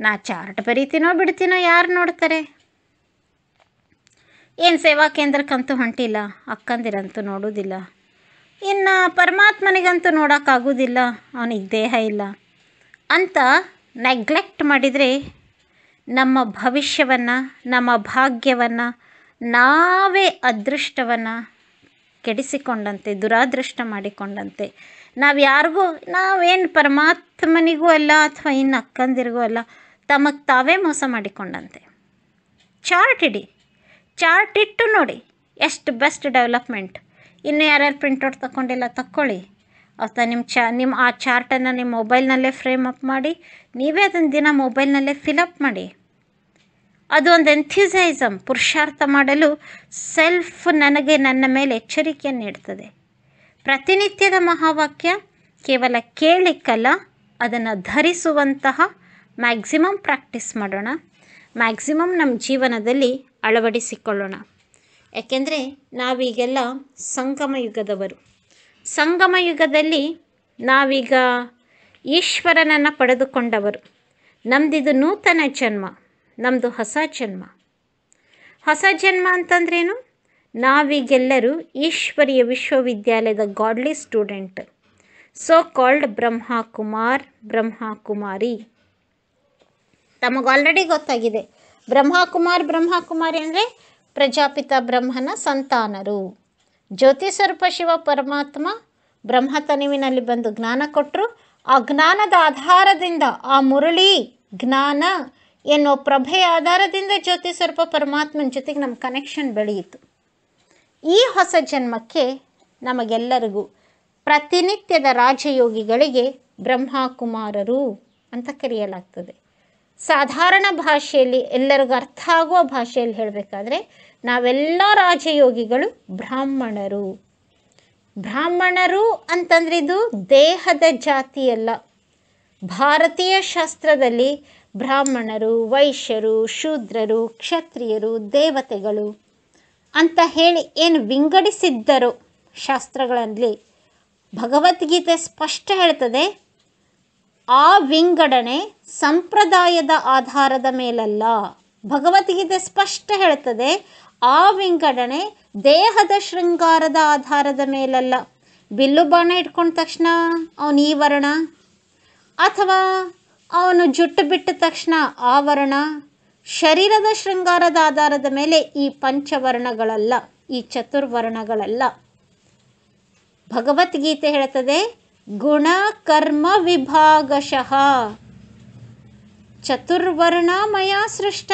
ನಾ ಚಾರ್ಟ್ ಬರಿತೀನೋ ಬಿಡ್ತೀನೋ ಯಾರು ನೋಡ್ತಾರೆ? ಏನು ಸೇವಾ ಕೇಂದ್ರಕ್ಕಂತೂ ಹೊಂಟಿಲ್ಲ, ಅಕ್ಕಂದಿರಂತೂ ನೋಡೋದಿಲ್ಲ, ಇನ್ನು ಪರಮಾತ್ಮನಿಗಂತೂ ನೋಡೋಕ್ಕಾಗೋದಿಲ್ಲ, ಅವನಿಗೆ ದೇಹ ಇಲ್ಲ ಅಂತ ನೆಗ್ಲೆಕ್ಟ್ ಮಾಡಿದರೆ ನಮ್ಮ ಭವಿಷ್ಯವನ್ನು, ನಮ್ಮ ಭಾಗ್ಯವನ್ನು, ನಾವೇ ಅದೃಷ್ಟವನ್ನು ಕೆಡಿಸಿಕೊಂಡಂತೆ, ದುರಾದೃಷ್ಟ ಮಾಡಿಕೊಂಡಂತೆ. ನಾವೇನು ಪರಮಾತ್ಮನಿಗೂ ಅಲ್ಲ ಅಥವಾ ಇನ್ನು ಅಕ್ಕಂದಿರಿಗೂ ಅಲ್ಲ, ತಮಗೆ ತಾವೇ ಮೋಸ ಮಾಡಿಕೊಂಡಂತೆ. ಚಾರ್ಟ್ ಇಡಿ, ಚಾರ್ಟ್ ಇಟ್ಟು ನೋಡಿ ಎಷ್ಟು ಬೆಸ್ಟ್ ಡೆವಲಪ್ಮೆಂಟ್. ಇನ್ನು ಯಾರ್ಯಾರು ಪ್ರಿಂಟೌಟ್ ತಗೊಂಡಿಲ್ಲ ತಕ್ಕೊಳ್ಳಿ, ಅಥವಾ ನಿಮ್ಮ ಆ ಚಾರ್ಟನ್ನು ನಿಮ್ಮ ಮೊಬೈಲ್ನಲ್ಲೇ ಫ್ರೇಮ್ ಅಪ್ ಮಾಡಿ ನೀವೇ ಅದನ್ನು ದಿನ ಮೊಬೈಲ್ನಲ್ಲೇ ಫಿಲಪ್ ಮಾಡಿ. ಅದು ಒಂದು ಎಂಥ್ಯೂಸೈಸಮ್, ಪುರುಷಾರ್ಥ ಮಾಡಲು ಸೆಲ್ಫ್ ನನಗೆ ನನ್ನ ಮೇಲೆ ಎಚ್ಚರಿಕೆಯನ್ನು ನೀಡ್ತದೆ. ಪ್ರತಿನಿತ್ಯದ ಮಹಾವಾಕ್ಯ ಕೇವಲ ಕೇಳಿಕ್ಕಲ್ಲ, ಅದನ್ನು ಧರಿಸುವಂತಹ ಮ್ಯಾಕ್ಸಿಮಮ್ ಪ್ರಾಕ್ಟೀಸ್ ಮಾಡೋಣ, ಮ್ಯಾಕ್ಸಿಮಮ್ ನಮ್ಮ ಜೀವನದಲ್ಲಿ ಅಳವಡಿಸಿಕೊಳ್ಳೋಣ. ಯಾಕೆಂದರೆ ನಾವೀಗೆಲ್ಲ ಸಂಗಮ ಯುಗದವರು. ಸಂಗಮ ಯುಗದಲ್ಲಿ ನಾವೀಗ ಈಶ್ವರನನ್ನು ಪಡೆದುಕೊಂಡವರು. ನಮ್ಮದಿದು ನೂತನ ಜನ್ಮ, ನಮ್ಮದು ಹೊಸ ಜನ್ಮ. ಹೊಸ ಜನ್ಮ ಅಂತಂದ್ರೇನು? ನಾವೀಗೆಲ್ಲರೂ ಈಶ್ವರೀಯ ವಿಶ್ವವಿದ್ಯಾಲಯದ godly student, so called Brahmakumar, Brahmakumari. ತಮಗೆ ಆಲ್ರೆಡಿ ಗೊತ್ತಾಗಿದೆ, ಬ್ರಹ್ಮಕುಮಾರಿ ಅಂದರೆ ಪ್ರಜಾಪಿತ ಬ್ರಹ್ಮನ ಸಂತಾನರು. ಜ್ಯೋತಿ ಸ್ವರೂಪ ಶಿವ ಪರಮಾತ್ಮ ಬ್ರಹ್ಮ ತನುವಿನಲ್ಲಿ ಬಂದು ಜ್ಞಾನ ಕೊಟ್ಟರು. ಆ ಜ್ಞಾನದ ಆಧಾರದಿಂದ, ಆ ಮುರಳಿ ಜ್ಞಾನ ಎನ್ನುವ ಪ್ರಭೆಯ ಆಧಾರದಿಂದ ಜ್ಯೋತಿ ಸ್ವರೂಪ ಪರಮಾತ್ಮನ ಜೊತೆಗೆ ನಮ್ಮ ಕನೆಕ್ಷನ್ ಬೆಳೆಯಿತು. ಈ ಹೊಸ ಜನ್ಮಕ್ಕೆ ನಮಗೆಲ್ಲರಿಗೂ ಪ್ರತಿನಿತ್ಯದ ರಾಜಯೋಗಿಗಳಿಗೆ ಬ್ರಹ್ಮಕುಮಾರರು ಅಂತ ಕರೆಯಲಾಗ್ತದೆ. ಸಾಧಾರಣ ಭಾಷೆಯಲ್ಲಿ, ಎಲ್ಲರಿಗೂ ಅರ್ಥ ಆಗುವ ಭಾಷೆಯಲ್ಲಿ ಹೇಳಬೇಕಾದ್ರೆ ನಾವೆಲ್ಲ ರಾಜಯೋಗಿಗಳು ಬ್ರಾಹ್ಮಣರು. ಬ್ರಾಹ್ಮಣರು ಅಂತಂದ್ರೆ ಇದು ದೇಹದ ಜಾತಿಯಲ್ಲ. ಭಾರತೀಯ ಶಾಸ್ತ್ರದಲ್ಲಿ ಬ್ರಾಹ್ಮಣರು, ವೈಶ್ಯರು, ಶೂದ್ರರು, ಕ್ಷತ್ರಿಯರು, ದೇವತೆಗಳು ಅಂತ ಹೇಳಿ ಏನು ವಿಂಗಡಿಸಿದ್ದರೋ ಶಾಸ್ತ್ರಗಳಲ್ಲಿ, ಭಗವದ್ಗೀತೆ ಸ್ಪಷ್ಟ ಹೇಳ್ತದೆ, ಆ ವಿಂಗಡಣೆ ಸಂಪ್ರದಾಯದ ಆಧಾರದ ಮೇಲಲ್ಲ. ಭಗವದ್ಗೀತೆ ಸ್ಪಷ್ಟ ಹೇಳ್ತದೆ, ಆ ವಿಂಗಡಣೆ ದೇಹದ ಶೃಂಗಾರದ ಆಧಾರದ ಮೇಲಲ್ಲ. ಬಿಲ್ಲು ಬಾಣ ಇಟ್ಕೊಂಡ ತಕ್ಷಣ ಅವನು ಈ ವರ್ಣ, ಅಥವಾ ಅವನು ಜುಟ್ಟು ಬಿಟ್ಟ ತಕ್ಷಣ ಆ ವರ್ಣ. ಶರೀರದ ಶೃಂಗಾರದ ಆಧಾರದ ಮೇಲೆ ಈ ಪಂಚವರ್ಣಗಳಲ್ಲ, ಈ ಚತುರ್ವರ್ಣಗಳಲ್ಲ. ಭಗವದ್ಗೀತೆ ಹೇಳ್ತದೆ, ಗುಣ ಕರ್ಮ ವಿಭಾಗಶಃ ಚತುರ್ವರ್ಣ ಮಯ ಸೃಷ್ಟ.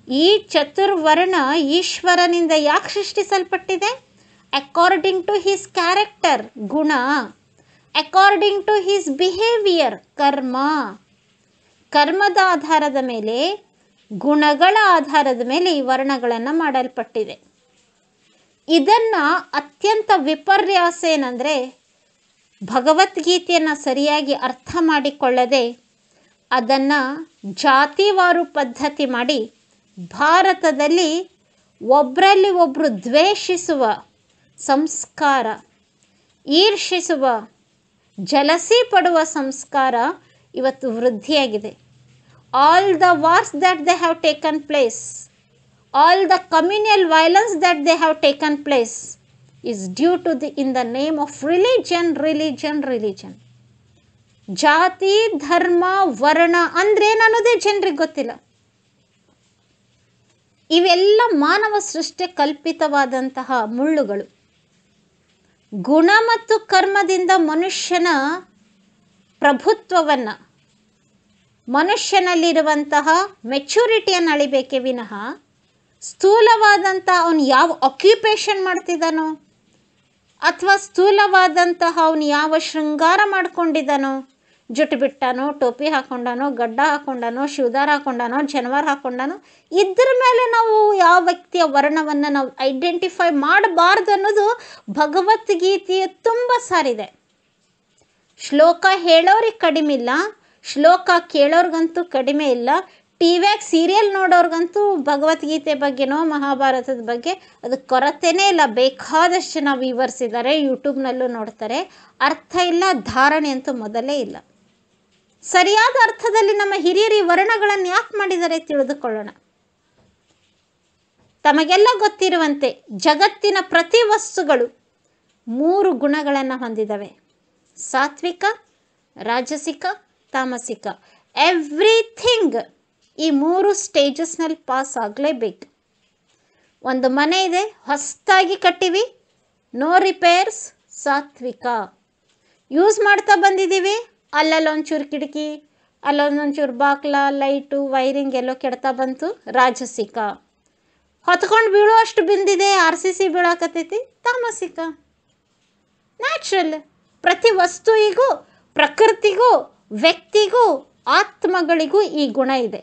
ಈ ಚತುರ್ವರ್ಣ ಈಶ್ವರನಿಂದ ಯಾಕೆ ಸೃಷ್ಟಿಸಲ್ಪಟ್ಟಿದೆ? ಅಕಾರ್ಡಿಂಗ್ ಟು ಹಿಸ್ ಕ್ಯಾರೆಕ್ಟರ್ ಗುಣ, ಅಕಾರ್ಡಿಂಗ್ ಟು ಹಿಸ್ ಬಿಹೇವಿಯರ್ ಕರ್ಮ. ಕರ್ಮದ ಆಧಾರದ ಮೇಲೆ, ಗುಣಗಳ ಆಧಾರದ ಮೇಲೆ ಈ ವರ್ಣಗಳನ್ನು ಮಾಡಲ್ಪಟ್ಟಿದೆ. ಇದನ್ನು ಅತ್ಯಂತ ವಿಪರ್ಯಾಸ ಏನಂದರೆ, ಭಗವದ್ಗೀತೆಯನ್ನು ಸರಿಯಾಗಿ ಅರ್ಥ ಮಾಡಿಕೊಳ್ಳದೆ ಅದನ್ನು ಜಾತಿವಾರು ಪದ್ಧತಿ ಮಾಡಿ ಭಾರತದಲ್ಲಿ ಒಬ್ಬರಲ್ಲಿ ಒಬ್ಬರು ದ್ವೇಷಿಸುವ ಸಂಸ್ಕಾರ, ಈರ್ಷಿಸುವ, ಜಲಸಿ ಪಡುವ ಸಂಸ್ಕಾರ ಇವತ್ತು ವೃದ್ಧಿಯಾಗಿದೆ. All the wars that they have taken place, all the communal violence that they have taken place is due to in the name of religion. ಜಾತಿ, ಧರ್ಮ, ವರ್ಣ ಅಂದ್ರೇನು ಅನ್ನೋದೇ ಜನರಿಗೆ ಗೊತ್ತಿಲ್ಲ. ಇವೆಲ್ಲ ಮಾನವ ಸೃಷ್ಟಿ ಕಲ್ಪಿತವಾದಂತಹ ಮುಳ್ಳುಗಳು. ಗುಣ ಮತ್ತು ಕರ್ಮದಿಂದ ಮನುಷ್ಯನ ಪ್ರಭುತ್ವವನ್ನು, ಮನುಷ್ಯನಲ್ಲಿರುವಂತಹ ಮೆಚುರಿಟಿಯನ್ನು ಅಳಿಬೇಕೇ ವಿನಃ ಸ್ಥೂಲವಾದಂಥ ಅವನು ಯಾವ ಆಕ್ಯುಪೇಷನ್ ಮಾಡ್ತಿದ್ದಾನೋ, ಅಥವಾ ಸ್ಥೂಲವಾದಂತಹ ಅವನು ಯಾವ ಶೃಂಗಾರ ಮಾಡ್ಕೊಂಡಿದ್ದಾನೋ, ಜುಟ್ಟು ಬಿಟ್ಟಾನೋ, ಟೋಪಿ ಹಾಕೊಂಡಾನೋ, ಗಡ್ಡ ಹಾಕೊಂಡಾನೋ, ಶಿವದಾರ ಹಾಕೊಂಡಾನೋ, ಜನವಾರ ಹಾಕೊಂಡಾನೋ, ಇದ್ರ ಮೇಲೆ ನಾವು ಯಾವ ವ್ಯಕ್ತಿಯ ವರ್ಣವನ್ನು ನಾವು ಐಡೆಂಟಿಫೈ ಮಾಡಬಾರ್ದು ಅನ್ನೋದು ಭಗವದ್ಗೀತೆಯ ತುಂಬ ಸಾರಿದೆ. ಶ್ಲೋಕ ಹೇಳೋರಿಗೆ ಕಡಿಮೆ ಇಲ್ಲ, ಶ್ಲೋಕ ಕೇಳೋರ್ಗಂತೂ ಕಡಿಮೆ ಇಲ್ಲ. ಟಿವ್ಯಾಗ ಸೀರಿಯಲ್ ನೋಡೋರ್ಗಂತೂ ಭಗವದ್ಗೀತೆ ಬಗ್ಗೆನೋ ಮಹಾಭಾರತದ ಬಗ್ಗೆ ಅದು ಕೊರತೆನೇ ಇಲ್ಲ. ಬೇಕಾದಷ್ಟು ಜನ ವ್ಯೂವರ್ಸ್ ಇದ್ದಾರೆ, ಯೂಟ್ಯೂಬ್ನಲ್ಲೂ ನೋಡ್ತಾರೆ. ಅರ್ಥ ಇಲ್ಲ, ಧಾರಣೆ ಅಂತೂ ಮೊದಲೇ ಇಲ್ಲ. ಸರಿಯಾದ ಅರ್ಥದಲ್ಲಿ ನಮ್ಮ ಹಿರಿಯರು ಈ ವರ್ಣಗಳನ್ನು ಯಾಕೆ ಮಾಡಿದ್ದಾರೆ ತಿಳಿದುಕೊಳ್ಳೋಣ. ತಮಗೆಲ್ಲ ಗೊತ್ತಿರುವಂತೆ ಜಗತ್ತಿನ ಪ್ರತಿ ವಸ್ತುಗಳು 3 ಗುಣಗಳನ್ನು ಹೊಂದಿದ್ದಾವೆ: ಸಾತ್ವಿಕ, ರಾಜಸಿಕ, ತಾಮಸಿಕ. ಎವ್ರಿಥಿಂಗ್ ಈ 3 ಸ್ಟೇಜಸ್ನಲ್ಲಿ ಪಾಸ್ ಆಗಲೇಬೇಕು. ಒಂದು ಮನೆ ಇದೆ, ಹೊಸದಾಗಿ ಕಟ್ಟಿವಿ, ನೋ ರಿಪೇರ್ಸ್, ಸಾತ್ವಿಕ. ಯೂಸ್ ಮಾಡ್ತಾ ಬಂದಿದ್ದೀವಿ, ಅಲ್ಲಲ್ಲೊಂಚೂರು ಕಿಟಕಿ, ಅಲ್ಲೊಂದೊಂಚೂರು ಬಾಕ್ಲ, ಲೈಟು, ವೈರಿಂಗ್ ಎಲ್ಲೋ ಕೆಡ್ತಾ ಬಂತು, ರಾಜಸಿಕ. ಹೊತ್ಕೊಂಡು ಬೀಳೋ ಅಷ್ಟು ಬಿಂದಿದೆ, RCC ಬೀಳಾಕತ್ತೈತಿ, ತಾಮಸಿಕ. ನ್ಯಾಚುರಲ್. ಪ್ರತಿ ವಸ್ತುವಿಗೂ, ಪ್ರಕೃತಿಗೂ, ವ್ಯಕ್ತಿಗೂ, ಆತ್ಮಗಳಿಗೂ ಈ ಗುಣ ಇದೆ.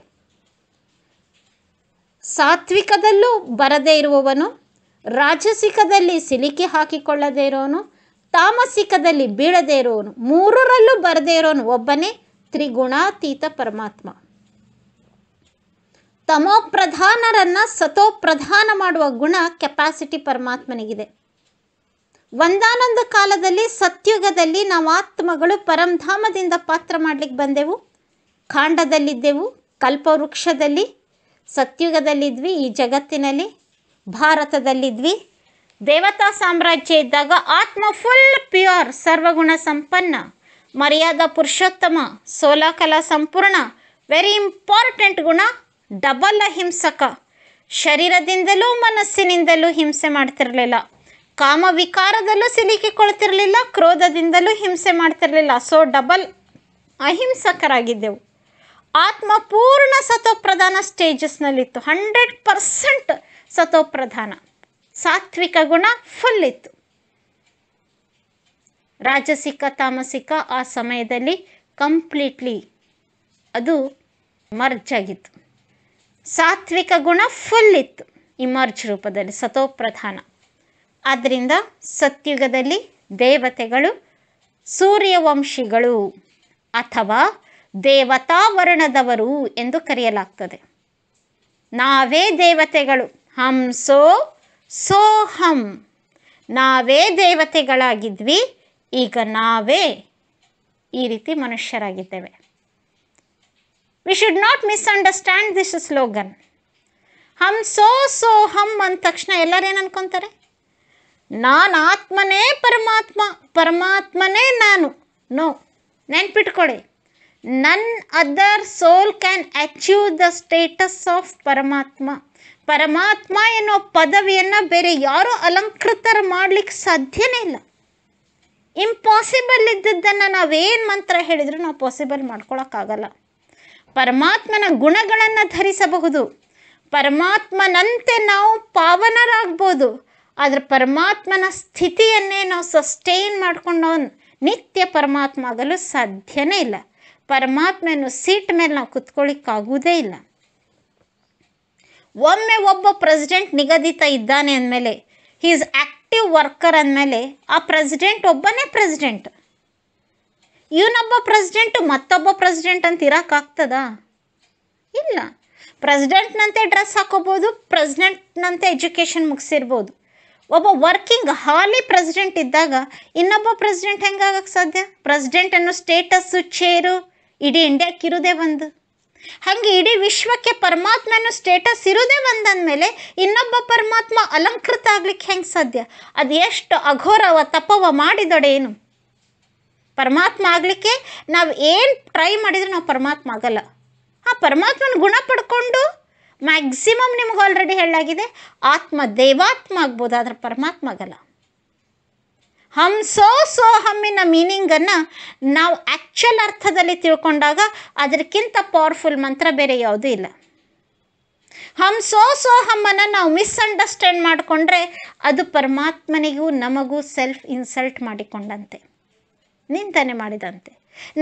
ಸಾತ್ವಿಕದಲ್ಲೂ ಬರದೇ ಇರುವವನು, ರಾಜಸಿಕದಲ್ಲಿ ಸಿಲುಕಿ ಹಾಕಿಕೊಳ್ಳದೇ ಇರೋನು, ತಾಮಸಿಕದಲ್ಲಿ ಬೀಳದೇ ಇರೋನು, 3ರಲ್ಲೂ ಬರದೇ ಇರೋನು ಒಬ್ಬನೇ ತ್ರಿಗುಣಾತೀತ ಪರಮಾತ್ಮ. ತಮೋಪ್ರಧಾನರನ್ನು ಸತೋಪ್ರಧಾನ ಮಾಡುವ ಗುಣ ಕೆಪಾಸಿಟಿ ಪರಮಾತ್ಮನಿಗಿದೆ. ಒಂದಾನೊಂದು ಕಾಲದಲ್ಲಿ ಸತ್ಯುಗದಲ್ಲಿ ನಾವು ಆತ್ಮಗಳು ಪರಂಧಾಮದಿಂದ ಪಾತ್ರ ಮಾಡಲಿಕ್ಕೆ ಬಂದೆವು. ಖಾಂಡದಲ್ಲಿದ್ದೆವು, ಕಲ್ಪವೃಕ್ಷದಲ್ಲಿ. ಸತ್ಯುಗದಲ್ಲಿದ್ವಿ, ಈ ಜಗತ್ತಿನಲ್ಲಿ ಭಾರತದಲ್ಲಿದ್ವಿ. ದೇವತಾ ಸಾಮ್ರಾಜ್ಯ ಇದ್ದಾಗ ಆತ್ಮ ಫುಲ್ ಪ್ಯೂರ್, ಸರ್ವಗುಣ ಸಂಪನ್ನ, ಮರ್ಯಾದಾ ಪುರುಷೋತ್ತಮ, ಸೋಲಾಕಲಾ ಸಂಪೂರ್ಣ. ವೆರಿ ಇಂಪಾರ್ಟೆಂಟ್ ಗುಣ, ಡಬಲ್ ಅಹಿಂಸಕ. ಶರೀರದಿಂದಲೂ ಮನಸ್ಸಿನಿಂದಲೂ ಹಿಂಸೆ ಮಾಡ್ತಿರಲಿಲ್ಲ, ಕಾಮ ವಿಕಾರದಲ್ಲೂ ಸಿಲುಕಿಕೊಳ್ತಿರಲಿಲ್ಲ, ಕ್ರೋಧದಿಂದಲೂ ಹಿಂಸೆ ಮಾಡ್ತಿರಲಿಲ್ಲ. ಸೊ ಡಬಲ್ ಅಹಿಂಸಕರಾಗಿದ್ದೆವು. ಆತ್ಮ ಪೂರ್ಣ ಸತೋಪ್ರಧಾನ ಸ್ಟೇಜಸ್ನಲ್ಲಿತ್ತು, 100% ಸತೋಪ್ರಧಾನ. ಸಾತ್ವಿಕ ಗುಣ ಫುಲ್ ಇತ್ತು. ರಾಜಸಿಕ ತಾಮಸಿಕ ಆ ಸಮಯದಲ್ಲಿ ಕಂಪ್ಲೀಟ್ಲಿ ಅದು ಮರ್ಜ್ ಆಗಿತ್ತು. ಸಾತ್ವಿಕ ಗುಣ ಫುಲ್ ಇತ್ತು ಇಮರ್ಜ್ ರೂಪದಲ್ಲಿ, ಸತೋಪ್ರಧಾನ. ಆದ್ದರಿಂದ ಸತ್ಯುಗದಲ್ಲಿ ದೇವತೆಗಳು ಸೂರ್ಯವಂಶಿಗಳು ಅಥವಾ ದೇವತಾ ವರ್ಣದವರು ಎಂದು ಕರೆಯಲಾಗ್ತದೆ. ನಾವೇ ದೇವತೆಗಳು, ಹಂಸೋ ಸೋಹಂ. ನಾವೇ ದೇವತೆಗಳಾಗಿದ್ವಿ, ಈಗ ನಾವೇ ಈ ರೀತಿ ಮನುಷ್ಯರಾಗಿದ್ದೇವೆ. We should not misunderstand this slogan. ಹಂಸೋ ಸೋಹಂ ಅಂದ ತಕ್ಷಣ ಎಲ್ಲರೇನು ಅನ್ಕೊತಾರೆ? ನಾನು ಆತ್ಮನೇ ಪರಮಾತ್ಮ, ಪರಮಾತ್ಮನೇ ನಾನು. ನೋ, ನೆನ್ಪಿಟ್ಕೊಳ್ಳಿ, none other soul can achieve the status of Paramatma. ಪರಮಾತ್ಮ ಎನ್ನೋ ಪದವಿಯನ್ನು ಬೇರೆ ಯಾರೂ ಅಲಂಕೃತರ ಮಾಡಲಿಕ್ಕೆ ಸಾಧ್ಯನೇ ಇಲ್ಲ. ಇಂಪಾಸಿಬಲ್ ಇದ್ದದ್ದನ್ನು ನಾವೇನು ಮಂತ್ರ ಹೇಳಿದರೂ ನಾವು ಪಾಸಿಬಲ್ ಮಾಡ್ಕೊಳಕ್ಕಾಗಲ್ಲ. ಪರಮಾತ್ಮನ ಗುಣಗಳನ್ನು ಧರಿಸಬಹುದು, ಪರಮಾತ್ಮನಂತೆ ನಾವು ಪಾವನರಾಗ್ಬೋದು. ಆದರೆ ಪರಮಾತ್ಮನ ಸ್ಥಿತಿಯನ್ನೇ ನಾವು ಸಸ್ಟೈನ್ ಮಾಡಿಕೊಂಡು ನಿತ್ಯ ಪರಮಾತ್ಮ ಆಗಲು ಸಾಧ್ಯನೇ ಇಲ್ಲ. ಪರಮಾತ್ಮನ ಸೀಟ್ ಮೇಲೆ ನಾವು ಕುತ್ಕೊಳ್ಳಿಕ್ಕಾಗುವುದೇ ಇಲ್ಲ. ಒಮ್ಮೆ ಒಬ್ಬ ಪ್ರೆಸಿಡೆಂಟ್ ನಿಗದಿತ ಇದ್ದಾನೆ ಅಂದಮೇಲೆ, ಹಿ ಈಸ್ ಆ್ಯಕ್ಟಿವ್ ವರ್ಕರ್ ಅಂದಮೇಲೆ, ಆ ಪ್ರೆಸಿಡೆಂಟ್ ಒಬ್ಬನೇ ಪ್ರೆಸಿಡೆಂಟ್. ಇವನೊಬ್ಬ ಪ್ರೆಸಿಡೆಂಟು ಮತ್ತೊಬ್ಬ ಪ್ರೆಸಿಡೆಂಟ್ ಅಂತ ಇರೋಕ್ಕಾಗ್ತದಾ? ಇಲ್ಲ. ಪ್ರೆಸಿಡೆಂಟ್ನಂತೆ ಡ್ರೆಸ್ ಹಾಕೋಬೋದು, ಪ್ರೆಸಿಡೆಂಟ್ನಂತೆ ಎಜುಕೇಷನ್ ಮುಗಿಸಿರ್ಬೋದು. ಒಬ್ಬ ವರ್ಕಿಂಗ್ ಹಾಲಿ ಪ್ರೆಸಿಡೆಂಟ್ ಇದ್ದಾಗ ಇನ್ನೊಬ್ಬ ಪ್ರೆಸಿಡೆಂಟ್ ಹೆಂಗಾಗಕ್ಕೆ ಸಾಧ್ಯ? ಪ್ರೆಸಿಡೆಂಟ್ ಅನ್ನೋ ಸ್ಟೇಟಸ್ಸು, ಚೇರು ಇಡೀ ಇಂಡಿಯಾಕ್ಕೆ ಇರೋದೇ ಒಂದು. ಹಾಗೆ ಇಡೀ ವಿಶ್ವಕ್ಕೆ ಪರಮಾತ್ಮನ ಸ್ಟೇಟಸ್ ಇರೋದೇ ಒಂದಂದಮೇಲೆ ಇನ್ನೊಬ್ಬ ಪರಮಾತ್ಮ ಅಲಂಕೃತ ಆಗ್ಲಿಕ್ಕೆ ಹೆಂಗೆ ಸಾಧ್ಯ? ಅದು ಎಷ್ಟು ಅಘೋರವ ತಪವ ಮಾಡಿದೊಡೇನು? ಪರಮಾತ್ಮ ಆಗಲಿಕ್ಕೆ ನಾವು ಏನು ಟ್ರೈ ಮಾಡಿದರೂ ನಾವು ಪರಮಾತ್ಮ ಆಗಲ್ಲ. ಆ ಪರಮಾತ್ಮನ ಗುಣ ಪಡ್ಕೊಂಡು ಮ್ಯಾಕ್ಸಿಮಮ್ ನಿಮ್ಗೆ ಆಲ್ರೆಡಿ ಹೇಳಲಾಗಿದೆ, ಆತ್ಮ ದೇವಾತ್ಮ ಆಗ್ಬೋದು, ಆದರೆ ಪರಮಾತ್ಮ ಆಗಲ್ಲ. ಹಂಸೋ ಸೋಹಮ್ಮಿನ ಮೀನಿಂಗನ್ನು ನಾವು ಆ್ಯಕ್ಚುಲ್ ಅರ್ಥದಲ್ಲಿ ತಿಳ್ಕೊಂಡಾಗ ಅದಕ್ಕಿಂತ ಪವರ್ಫುಲ್ ಮಂತ್ರ ಬೇರೆ ಯಾವುದೂ ಇಲ್ಲ. ಹಂಸೋ ಸೋಹಮ್ಮನ್ನು ನಾವು ಮಿಸ್ಅಂಡರ್ಸ್ಟ್ಯಾಂಡ್ ಮಾಡಿಕೊಂಡ್ರೆ ಅದು ಪರಮಾತ್ಮನಿಗೂ ನಮಗೂ ಸೆಲ್ಫ್ ಇನ್ಸಲ್ಟ್ ಮಾಡಿಕೊಂಡಂತೆ, ನಿಂದನೆ ಮಾಡಿದಂತೆ.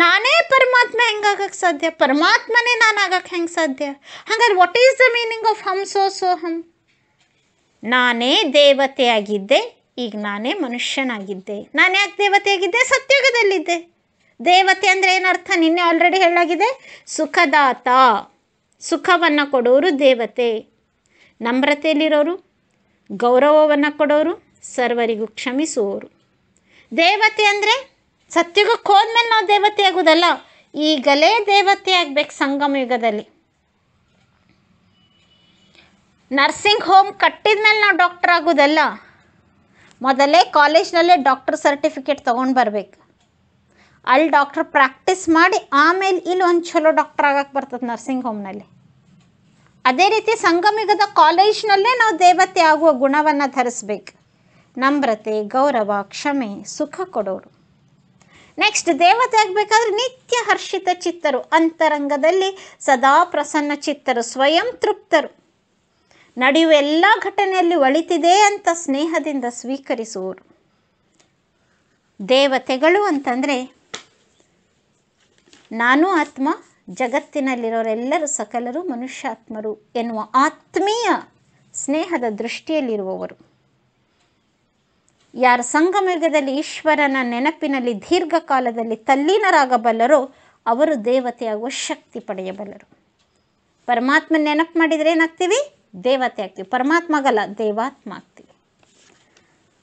ನಾನೇ ಪರಮಾತ್ಮ ಹೆಂಗಾಗಕ್ಕೆ ಸಾಧ್ಯ? ಪರಮಾತ್ಮನೇ ನಾನಾಗಕ್ಕೆ ಹೆಂಗೆ ಸಾಧ್ಯ? ಹಾಗಾದ್ರೆ what is the meaning of ಹಂಸೋ ಸೋಹಂ? ನಾನೇ ದೇವತೆಯಾಗಿದ್ದೆ, ಈಗ ನಾನೇ ಮನುಷ್ಯನಾಗಿದ್ದೆ. ನಾನು ಯಾಕೆ ದೇವತೆಯಾಗಿದ್ದೆ? ಸತ್ಯುಗದಲ್ಲಿದ್ದೆ. ದೇವತೆ ಅಂದರೆ ಏನರ್ಥ? ನಿನ್ನೆ ಆಲ್ರೆಡಿ ಹೇಳಲಾಗಿದೆ, ಸುಖದಾತ. ಸುಖವನ್ನು ಕೊಡೋರು ದೇವತೆ. ನಮ್ರತೆಯಲ್ಲಿರೋರು, ಗೌರವವನ್ನು ಕೊಡೋರು, ಸರ್ವರಿಗೂ ಕ್ಷಮಿಸುವವರು. ದೇವತೆ ಅಂದರೆ ಸತ್ಯುಗಕ್ಕೆ ಹೋದ್ಮೇಲೆ ನಾವು ದೇವತೆ ಆಗೋದಲ್ಲ, ಈಗಲೇ ದೇವತೆ ಆಗಬೇಕು. ಸಂಗಮ ಯುಗದಲ್ಲಿ ನರ್ಸಿಂಗ್ ಹೋಮ್ ಕಟ್ಟಿದ ಮೇಲೆ ನಾವು ಡಾಕ್ಟರ್ ಆಗೋದಲ್ಲ, ಮೊದಲೇ ಕಾಲೇಜ್ನಲ್ಲೇ ಡಾಕ್ಟರ್ ಸರ್ಟಿಫಿಕೇಟ್ ತೊಗೊಂಡು ಬರಬೇಕು. ಅಲ್ಲಿ ಡಾಕ್ಟರ್ ಪ್ರಾಕ್ಟೀಸ್ ಮಾಡಿ ಆಮೇಲೆ ಇಲ್ಲಿ ಒಂದು ಚಲೋ ಡಾಕ್ಟರ್ ಆಗಕ್ಕೆ ಬರ್ತದೆ ನರ್ಸಿಂಗ್ ಹೋಮ್ನಲ್ಲಿ. ಅದೇ ರೀತಿ ಸಂಗಮಯುಗದ ಕಾಲೇಜ್ನಲ್ಲೇ ನಾವು ದೇವತೆ ಆಗುವ ಗುಣವನ್ನು ಧರಿಸ್ಬೇಕು. ನಮ್ರತೆ, ಗೌರವ, ಕ್ಷಮೆ, ಸುಖ ಕೊಡೋರು. ನೆಕ್ಸ್ಟ್, ದೇವತೆ ಆಗಬೇಕಾದ್ರೆ ನಿತ್ಯ ಹರ್ಷಿತ ಚಿತ್ತರು, ಅಂತರಂಗದಲ್ಲಿ ಸದಾ ಪ್ರಸನ್ನ ಚಿತ್ತರು, ಸ್ವಯಂ ತೃಪ್ತರು, ನಡೆಯುವ ಎಲ್ಲ ಘಟನೆಯಲ್ಲಿ ಒಳಿತಿದೆ ಅಂತ ಸ್ನೇಹದಿಂದ ಸ್ವೀಕರಿಸುವರು. ದೇವತೆಗಳು ಅಂತಂದರೆ ನಾನು ಆತ್ಮ, ಜಗತ್ತಿನಲ್ಲಿರೋರೆಲ್ಲರೂ ಸಕಲರು ಮನುಷ್ಯಾತ್ಮರು ಎನ್ನುವ ಆತ್ಮೀಯ ಸ್ನೇಹದ ದೃಷ್ಟಿಯಲ್ಲಿರುವವರು. ಯಾರು ಸಂಗಮಯುಗದಲ್ಲಿ ಈಶ್ವರನ ನೆನಪಿನಲ್ಲಿ ದೀರ್ಘಕಾಲದಲ್ಲಿ ತಲ್ಲೀನರಾಗಬಲ್ಲರೋ ಅವರು ದೇವತೆಯಾಗುವ ಶಕ್ತಿ ಪಡೆಯಬಲ್ಲರು. ಪರಮಾತ್ಮ ನೆನಪು ಮಾಡಿದರೆ ಏನಾಗ್ತೀವಿ? ದೇವತೆ ಆಗ್ತೀವಿ. ಪರಮಾತ್ಮ ಆಗಲ್ಲ, ದೇವಾತ್ಮ ಆಗ್ತೀವಿ.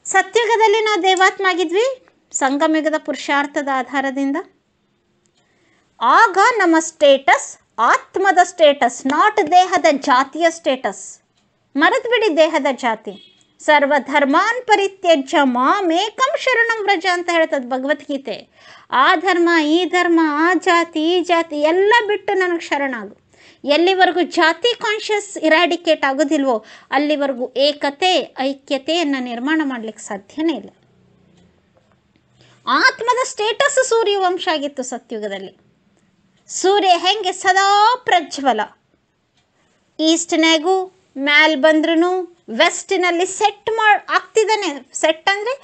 ಸತ್ಯುಗದಲ್ಲಿ ನಾವು ದೇವಾತ್ಮ ಆಗಿದ್ವಿ ಸಂಗಮಯುಗದ ಪುರುಷಾರ್ಥದ ಆಧಾರದಿಂದ. ಆಗ ನಮ್ಮ ಸ್ಟೇಟಸ್ ಆತ್ಮದ ಸ್ಟೇಟಸ್, ನಾಟ್ ದೇಹದ ಜಾತಿಯ ಸ್ಟೇಟಸ್. ಮರೆತು ಬಿಡಿ ದೇಹದ ಜಾತಿ. ಸರ್ವಧರ್ಮಾನ್ ಪರಿತ್ಯಜ್ಯ ಮಾಮೇಕಂ ಶರಣಂ ವ್ರಜ ಅಂತ ಹೇಳ್ತದೆ ಭಗವದ್ಗೀತೆ. ಆ ಧರ್ಮ, ಈ ಧರ್ಮ, ಆ ಜಾತಿ, ಈ ಜಾತಿ ಎಲ್ಲ ಬಿಟ್ಟು ನನಗೆ ಶರಣಾಗು. ಎಲ್ಲಿವರೆಗೂ ಜಾತಿ ಕಾನ್ಷಿಯಸ್ ಇರಾಡಿಕೇಟ್ ಆಗೋದಿಲ್ವೋ ಅಲ್ಲಿವರೆಗೂ ಏಕತೆ, ಐಕ್ಯತೆಯನ್ನು ನಿರ್ಮಾಣ ಮಾಡಲಿಕ್ಕೆ ಸಾಧ್ಯನೇ ಇಲ್ಲ. ಆತ್ಮದ ಸ್ಟೇಟಸ್ ಸೂರ್ಯವಂಶ ಆಗಿತ್ತು ಸತ್ಯುಗದಲ್ಲಿ. ಸೂರ್ಯ ಹೆಂಗೆ ಸದಾ ಪ್ರಜ್ವಲ, ಈಸ್ಟ್ನಾಗೂ ಮ್ಯಾಲ್ ಬಂದ್ರೂ ವೆಸ್ಟಿನಲ್ಲಿ ಸೆಟ್ ಆಗ್ತಿದ್ದಾನೆ. ಸೆಟ್ ಅಂದರೆ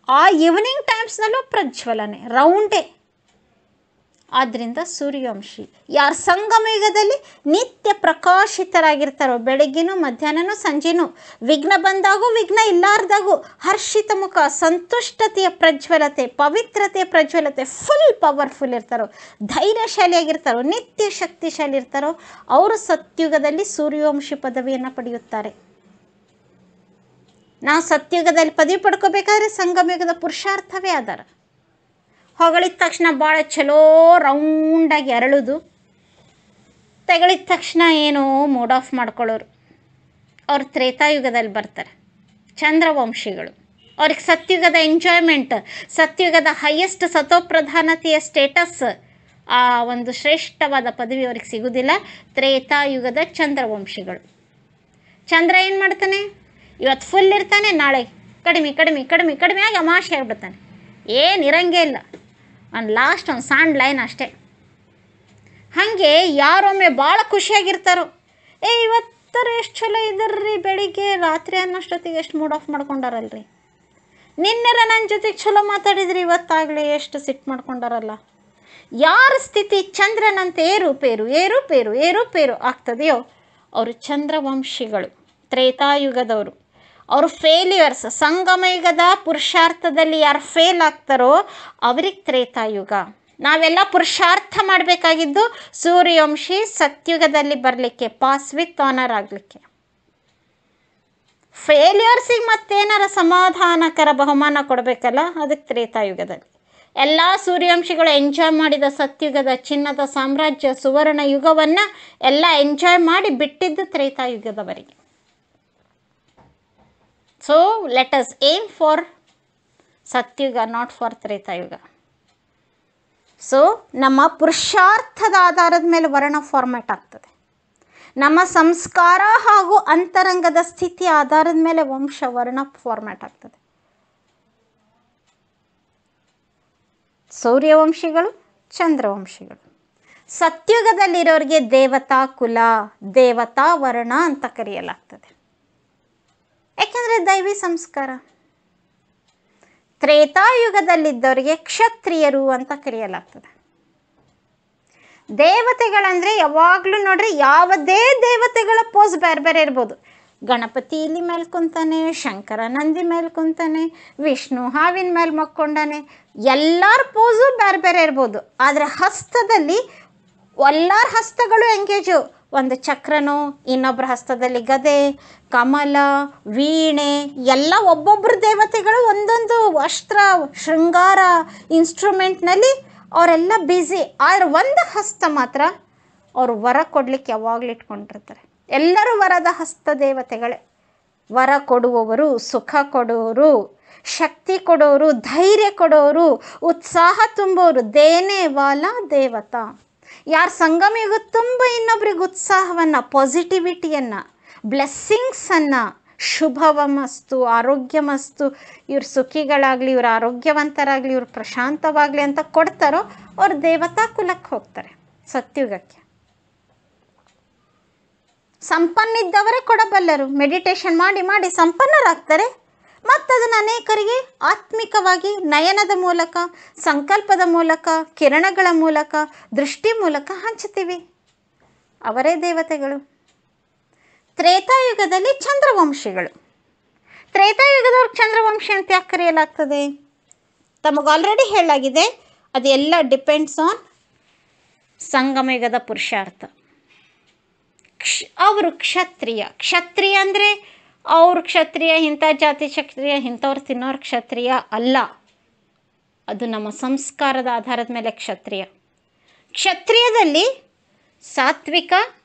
ಆ ಈವ್ನಿಂಗ್ ಟೈಮ್ಸ್ನಲ್ಲೂ ಪ್ರಜ್ವಲನೆ, ರೌಂಡೇ. ಆದ್ದರಿಂದ ಸೂರ್ಯವಂಶಿ. ಯಾರು ಸಂಗಮಯುಗದಲ್ಲಿ ನಿತ್ಯ ಪ್ರಕಾಶಿತರಾಗಿರ್ತಾರೋ, ಬೆಳಗ್ಗಿನೂ ಮಧ್ಯಾಹ್ನನೂ ಸಂಜೆನೂ, ವಿಘ್ನ ಬಂದಾಗೂ ವಿಘ್ನ ಇಲ್ಲಾರ್ದಾಗೂ ಹರ್ಷಿತ ಮುಖ, ಸಂತುಷ್ಟತೆಯ ಪ್ರಜ್ವಲತೆ, ಪವಿತ್ರತೆಯ ಪ್ರಜ್ವಲತೆ, ಫುಲ್ ಪವರ್ಫುಲ್ ಇರ್ತಾರೋ, ಧೈರ್ಯಶಾಲಿಯಾಗಿರ್ತಾರೋ, ನಿತ್ಯ ಶಕ್ತಿಶಾಲಿ ಇರ್ತಾರೋ ಅವರು ಸತ್ಯುಗದಲ್ಲಿ ಸೂರ್ಯವಂಶಿ ಪದವಿಯನ್ನು ಪಡೆಯುತ್ತಾರೆ. ನಾವು ಸತ್ಯುಗದಲ್ಲಿ ಪದವಿ ಪಡ್ಕೋಬೇಕಾದ್ರೆ ಸಂಗಮಯುಗದ ಪುರುಷಾರ್ಥವೇ ಆಧಾರ. ಹೊಗಳಿದ ತಕ್ಷಣ ಭಾಳ ಚಲೋ ರೌಂಡಾಗಿ ಅರಳೋದು, ತೆಗಳಿದ ತಕ್ಷಣ ಏನೋ ಮೂಡ್ ಆಫ್ ಮಾಡ್ಕೊಳ್ಳೋರು ಅವ್ರು ತ್ರೇತಾಯುಗದಲ್ಲಿ ಬರ್ತಾರೆ. ಚಂದ್ರವಂಶಿಗಳು. ಅವ್ರಿಗೆ ಸತ್ಯುಗದ ಎಂಜಾಯ್ಮೆಂಟ್, ಸತ್ಯುಗದ ಹೈಯೆಸ್ಟ್ ಸತೋಪ್ರಧಾನತೆಯ ಸ್ಟೇಟಸ್, ಆ ಒಂದು ಶ್ರೇಷ್ಠವಾದ ಪದವಿ ಅವ್ರಿಗೆ ಸಿಗೋದಿಲ್ಲ. ತ್ರೇತಾಯುಗದ ಚಂದ್ರವಂಶಿಗಳು. ಚಂದ್ರ ಏನು ಮಾಡ್ತಾನೆ? ಇವತ್ತು ಫುಲ್ ಇರ್ತಾನೆ, ನಾಳೆ ಕಡಿಮೆ ಕಡಿಮೆ ಕಡಿಮೆ ಕಡಿಮೆ ಆಗಿ ಅಮಾಶೆ ಆಗಿಬಿಡ್ತಾನೆ. ಏನು ಇರಂಗೇ ಇಲ್ಲ, ಲಾಸ್ಟ್ ಒಂದು ಸಣ್ಣ ಲೈನ್ ಅಷ್ಟೇ. ಹಾಗೆ ಯಾರೊಮ್ಮೆ ಭಾಳ ಖುಷಿಯಾಗಿರ್ತಾರೋ, ಇವತ್ತರ ಎಷ್ಟು ಚಲೋ ಇದ್ದರ್ರಿ, ಬೆಳಿಗ್ಗೆ ರಾತ್ರಿ ಅನ್ನೋಷ್ಟೊತ್ತಿಗೆ ಎಷ್ಟು ಮೂಡ್ ಆಫ್ ಮಾಡ್ಕೊಂಡಾರಲ್ರಿ, ನಿನ್ನೆರ ನನ್ನ ಜೊತೆಗೆ ಚಲೋ ಮಾತಾಡಿದ್ರಿ, ಇವತ್ತಾಗಲೇ ಎಷ್ಟು ಸಿಟ್ಟು ಮಾಡ್ಕೊಂಡಾರಲ್ಲ. ಯಾರ ಸ್ಥಿತಿ ಚಂದ್ರನಂತೆ ಏರುಪೇರು ಏರುಪೇರು ಏರುಪೇರು ಆಗ್ತದೆಯೋ ಅವರು ಚಂದ್ರವಂಶಿಗಳು, ತ್ರೇತಾಯುಗದವರು. ಅವರು ಫೇಲ್ಯೂರ್ಸ್. ಸಂಗಮಯುಗದ ಪುರುಷಾರ್ಥದಲ್ಲಿ ಯಾರು ಫೇಲ್ ಆಗ್ತಾರೋ ಅವ್ರಿಗೆ ತ್ರೇತಾಯುಗ. ನಾವೆಲ್ಲ ಪುರುಷಾರ್ಥ ಮಾಡಬೇಕಾಗಿದ್ದು ಸೂರ್ಯವಂಶಿ ಸತ್ಯುಗದಲ್ಲಿ ಬರಲಿಕ್ಕೆ, ಪಾಸ್ ವಿತ್ ಆನರ್ ಆಗಲಿಕ್ಕೆ. ಫೇಲ್ಯೂರ್ಸಿಗೆ ಮತ್ತೇನಾರ ಸಮಾಧಾನಕರ ಬಹುಮಾನ ಕೊಡಬೇಕಲ್ಲ, ಅದಕ್ಕೆ ತ್ರೇತಾಯುಗದಲ್ಲಿ. ಎಲ್ಲ ಸೂರ್ಯವಂಶಿಗಳು ಎಂಜಾಯ್ ಮಾಡಿದ ಸತ್ಯುಗದ ಚಿನ್ನದ ಸಾಮ್ರಾಜ್ಯ ಸುವರ್ಣ ಯುಗವನ್ನು ಎಲ್ಲ ಎಂಜಾಯ್ ಮಾಡಿ ಬಿಟ್ಟಿದ್ದು ತ್ರೇತಾಯುಗದವರೆಗೆ. So let us aim for Satyuga, not for Tretayuga. So ನಮ್ಮ ಪುರುಷಾರ್ಥದ ಆಧಾರದ ಮೇಲೆ ವರ್ಣ ಫಾರ್ಮ್ಯಾಟ್ ಆಗ್ತದೆ. ನಮ್ಮ ಸಂಸ್ಕಾರ ಹಾಗೂ ಅಂತರಂಗದ ಸ್ಥಿತಿ ಆಧಾರದ ಮೇಲೆ ವಂಶ ವರ್ಣ ಫಾರ್ಮ್ಯಾಟ್ ಆಗ್ತದೆ. ಸೂರ್ಯವಂಶಿಗಳು, ಚಂದ್ರವಂಶಿಗಳು. ಸತ್ಯುಗದಲ್ಲಿರೋರಿಗೆ ದೇವತಾ ಕುಲ, ದೇವತಾ ವರ್ಣ ಅಂತ ಕರೆಯಲಾಗ್ತದೆ, ಯಾಕೆಂದರೆ ದೈವಿ ಸಂಸ್ಕಾರ. ತ್ರೇತಾಯುಗದಲ್ಲಿದ್ದವರಿಗೆ ಕ್ಷತ್ರಿಯರು ಅಂತ ಕರೆಯಲಾಗ್ತದೆ. ದೇವತೆಗಳಂದರೆ ಯಾವಾಗಲೂ ನೋಡ್ರಿ, ಯಾವುದೇ ದೇವತೆಗಳ ಪೋಸ್ ಬೇರೆ ಬೇರೆ ಇರ್ಬೋದು. ಗಣಪತಿ ಇಲ್ಲಿ ಮೇಲೆ ಕುಂತಾನೆ, ಶಂಕರ ನಂದಿ ಮೇಲೆ ಕುಂತಾನೆ, ವಿಷ್ಣು ಹಾವಿನ ಮೇಲೆ ಮಕ್ಕೊಂಡಾನೆ, ಎಲ್ಲರ ಪೋಸು ಬೇರೆ ಬೇರೆ ಇರ್ಬೋದು. ಆದರೆ ಹಸ್ತದಲ್ಲಿ ಎಲ್ಲರ ಹಸ್ತಗಳು ಎಂಗೇಜು. ಒಂದು ಚಕ್ರನೋ, ಇನ್ನೊಬ್ಬರ ಹಸ್ತದಲ್ಲಿ ಗದೆ, ಕಮಲ, ವೀಣೆ, ಎಲ್ಲ ಒಬ್ಬೊಬ್ಬರು ದೇವತೆಗಳು ಒಂದೊಂದು ಅಸ್ತ್ರ, ಶೃಂಗಾರ, ಇನ್ಸ್ಟ್ರೂಮೆಂಟ್ನಲ್ಲಿ ಅವರೆಲ್ಲ ಬ್ಯುಸಿ. ಆದರೆ ಒಂದು ಹಸ್ತ ಮಾತ್ರ ಅವರು ವರ ಕೊಡಲಿಕ್ಕೆ ಯಾವಾಗಲೂ ಇಟ್ಕೊಂಡಿರ್ತಾರೆ. ಎಲ್ಲರೂ ವರದ ಹಸ್ತ ದೇವತೆಗಳೇ. ವರ ಕೊಡುವವರು, ಸುಖ ಕೊಡುವವರು, ಶಕ್ತಿ ಕೊಡೋರು, ಧೈರ್ಯ ಕೊಡೋರು, ಉತ್ಸಾಹ ತುಂಬೋರು, ದೇನೆ ವಾಲ ದೇವತಾ. ಯಾರು ಸಂಗಮಯುಗ ತುಂಬ ಇನ್ನೊಬ್ರಿಗೆ ಉತ್ಸಾಹವನ್ನು, ಪಾಸಿಟಿವಿಟಿಯನ್ನು, ಬ್ಲೆಸ್ಸಿಂಗ್ಸನ್ನು, ಶುಭವಮಸ್ತು, ಆರೋಗ್ಯಮಸ್ತು, ಇವ್ರು ಸುಖಿಗಳಾಗಲಿ, ಇವ್ರು ಆರೋಗ್ಯವಂತರಾಗಲಿ, ಇವ್ರು ಪ್ರಶಾಂತವಾಗಲಿ ಅಂತ ಕೊಡ್ತಾರೋ ಅವ್ರು ದೇವತಾ ಕುಲಕ್ಕೆ ಹೋಗ್ತಾರೆ. ಸತ್ಯುಗಕ್ಕೆ ಸಂಪನ್ನಿದ್ದವರೇ ಕೊಡಬಲ್ಲರು. ಮೆಡಿಟೇಷನ್ ಮಾಡಿ ಮಾಡಿ ಸಂಪನ್ನರಾಗ್ತಾರೆ. ಮತ್ತು ಅದನ್ನು ಅನೇಕರಿಗೆ ಆತ್ಮಿಕವಾಗಿ ನಯನದ ಮೂಲಕ, ಸಂಕಲ್ಪದ ಮೂಲಕ, ಕಿರಣಗಳ ಮೂಲಕ, ದೃಷ್ಟಿ ಮೂಲಕ ಹಂಚ್ತೀವಿ. ಅವರೇ ದೇವತೆಗಳು. ತ್ರೇತಾಯುಗದಲ್ಲಿ ಚಂದ್ರವಂಶಿಗಳು. ತ್ರೇತಾಯುಗದವ್ರಿಗೆ ಚಂದ್ರವಂಶಿ ಅಂತ ಯಾಕೆ ಕರೆಯಲಾಗ್ತದೆ? ತಮಗೆ ಆಲ್ರೆಡಿ ಹೇಳಲಾಗಿದೆ, ಅದೆಲ್ಲ ಡಿಪೆಂಡ್ಸ್ ಆನ್ ಸಂಗಮಯುಗದ ಪುರುಷಾರ್ಥ. ಅವರು ಕ್ಷತ್ರಿಯ. ಕ್ಷತ್ರಿಯ ಅಂದರೆ ಅವ್ರ ಕ್ಷತ್ರಿಯ, ಇಂಥ ಜಾತಿ ಕ್ಷತ್ರಿಯ, ಇಂಥವ್ರು ತಿನ್ನೋರು ಕ್ಷತ್ರಿಯ ಅಲ್ಲ. ಅದು ನಮ್ಮ ಸಂಸ್ಕಾರದ ಆಧಾರದ ಮೇಲೆ ಕ್ಷತ್ರಿಯ. ಕ್ಷತ್ರಿಯದಲ್ಲಿ ಸಾತ್ವಿಕ,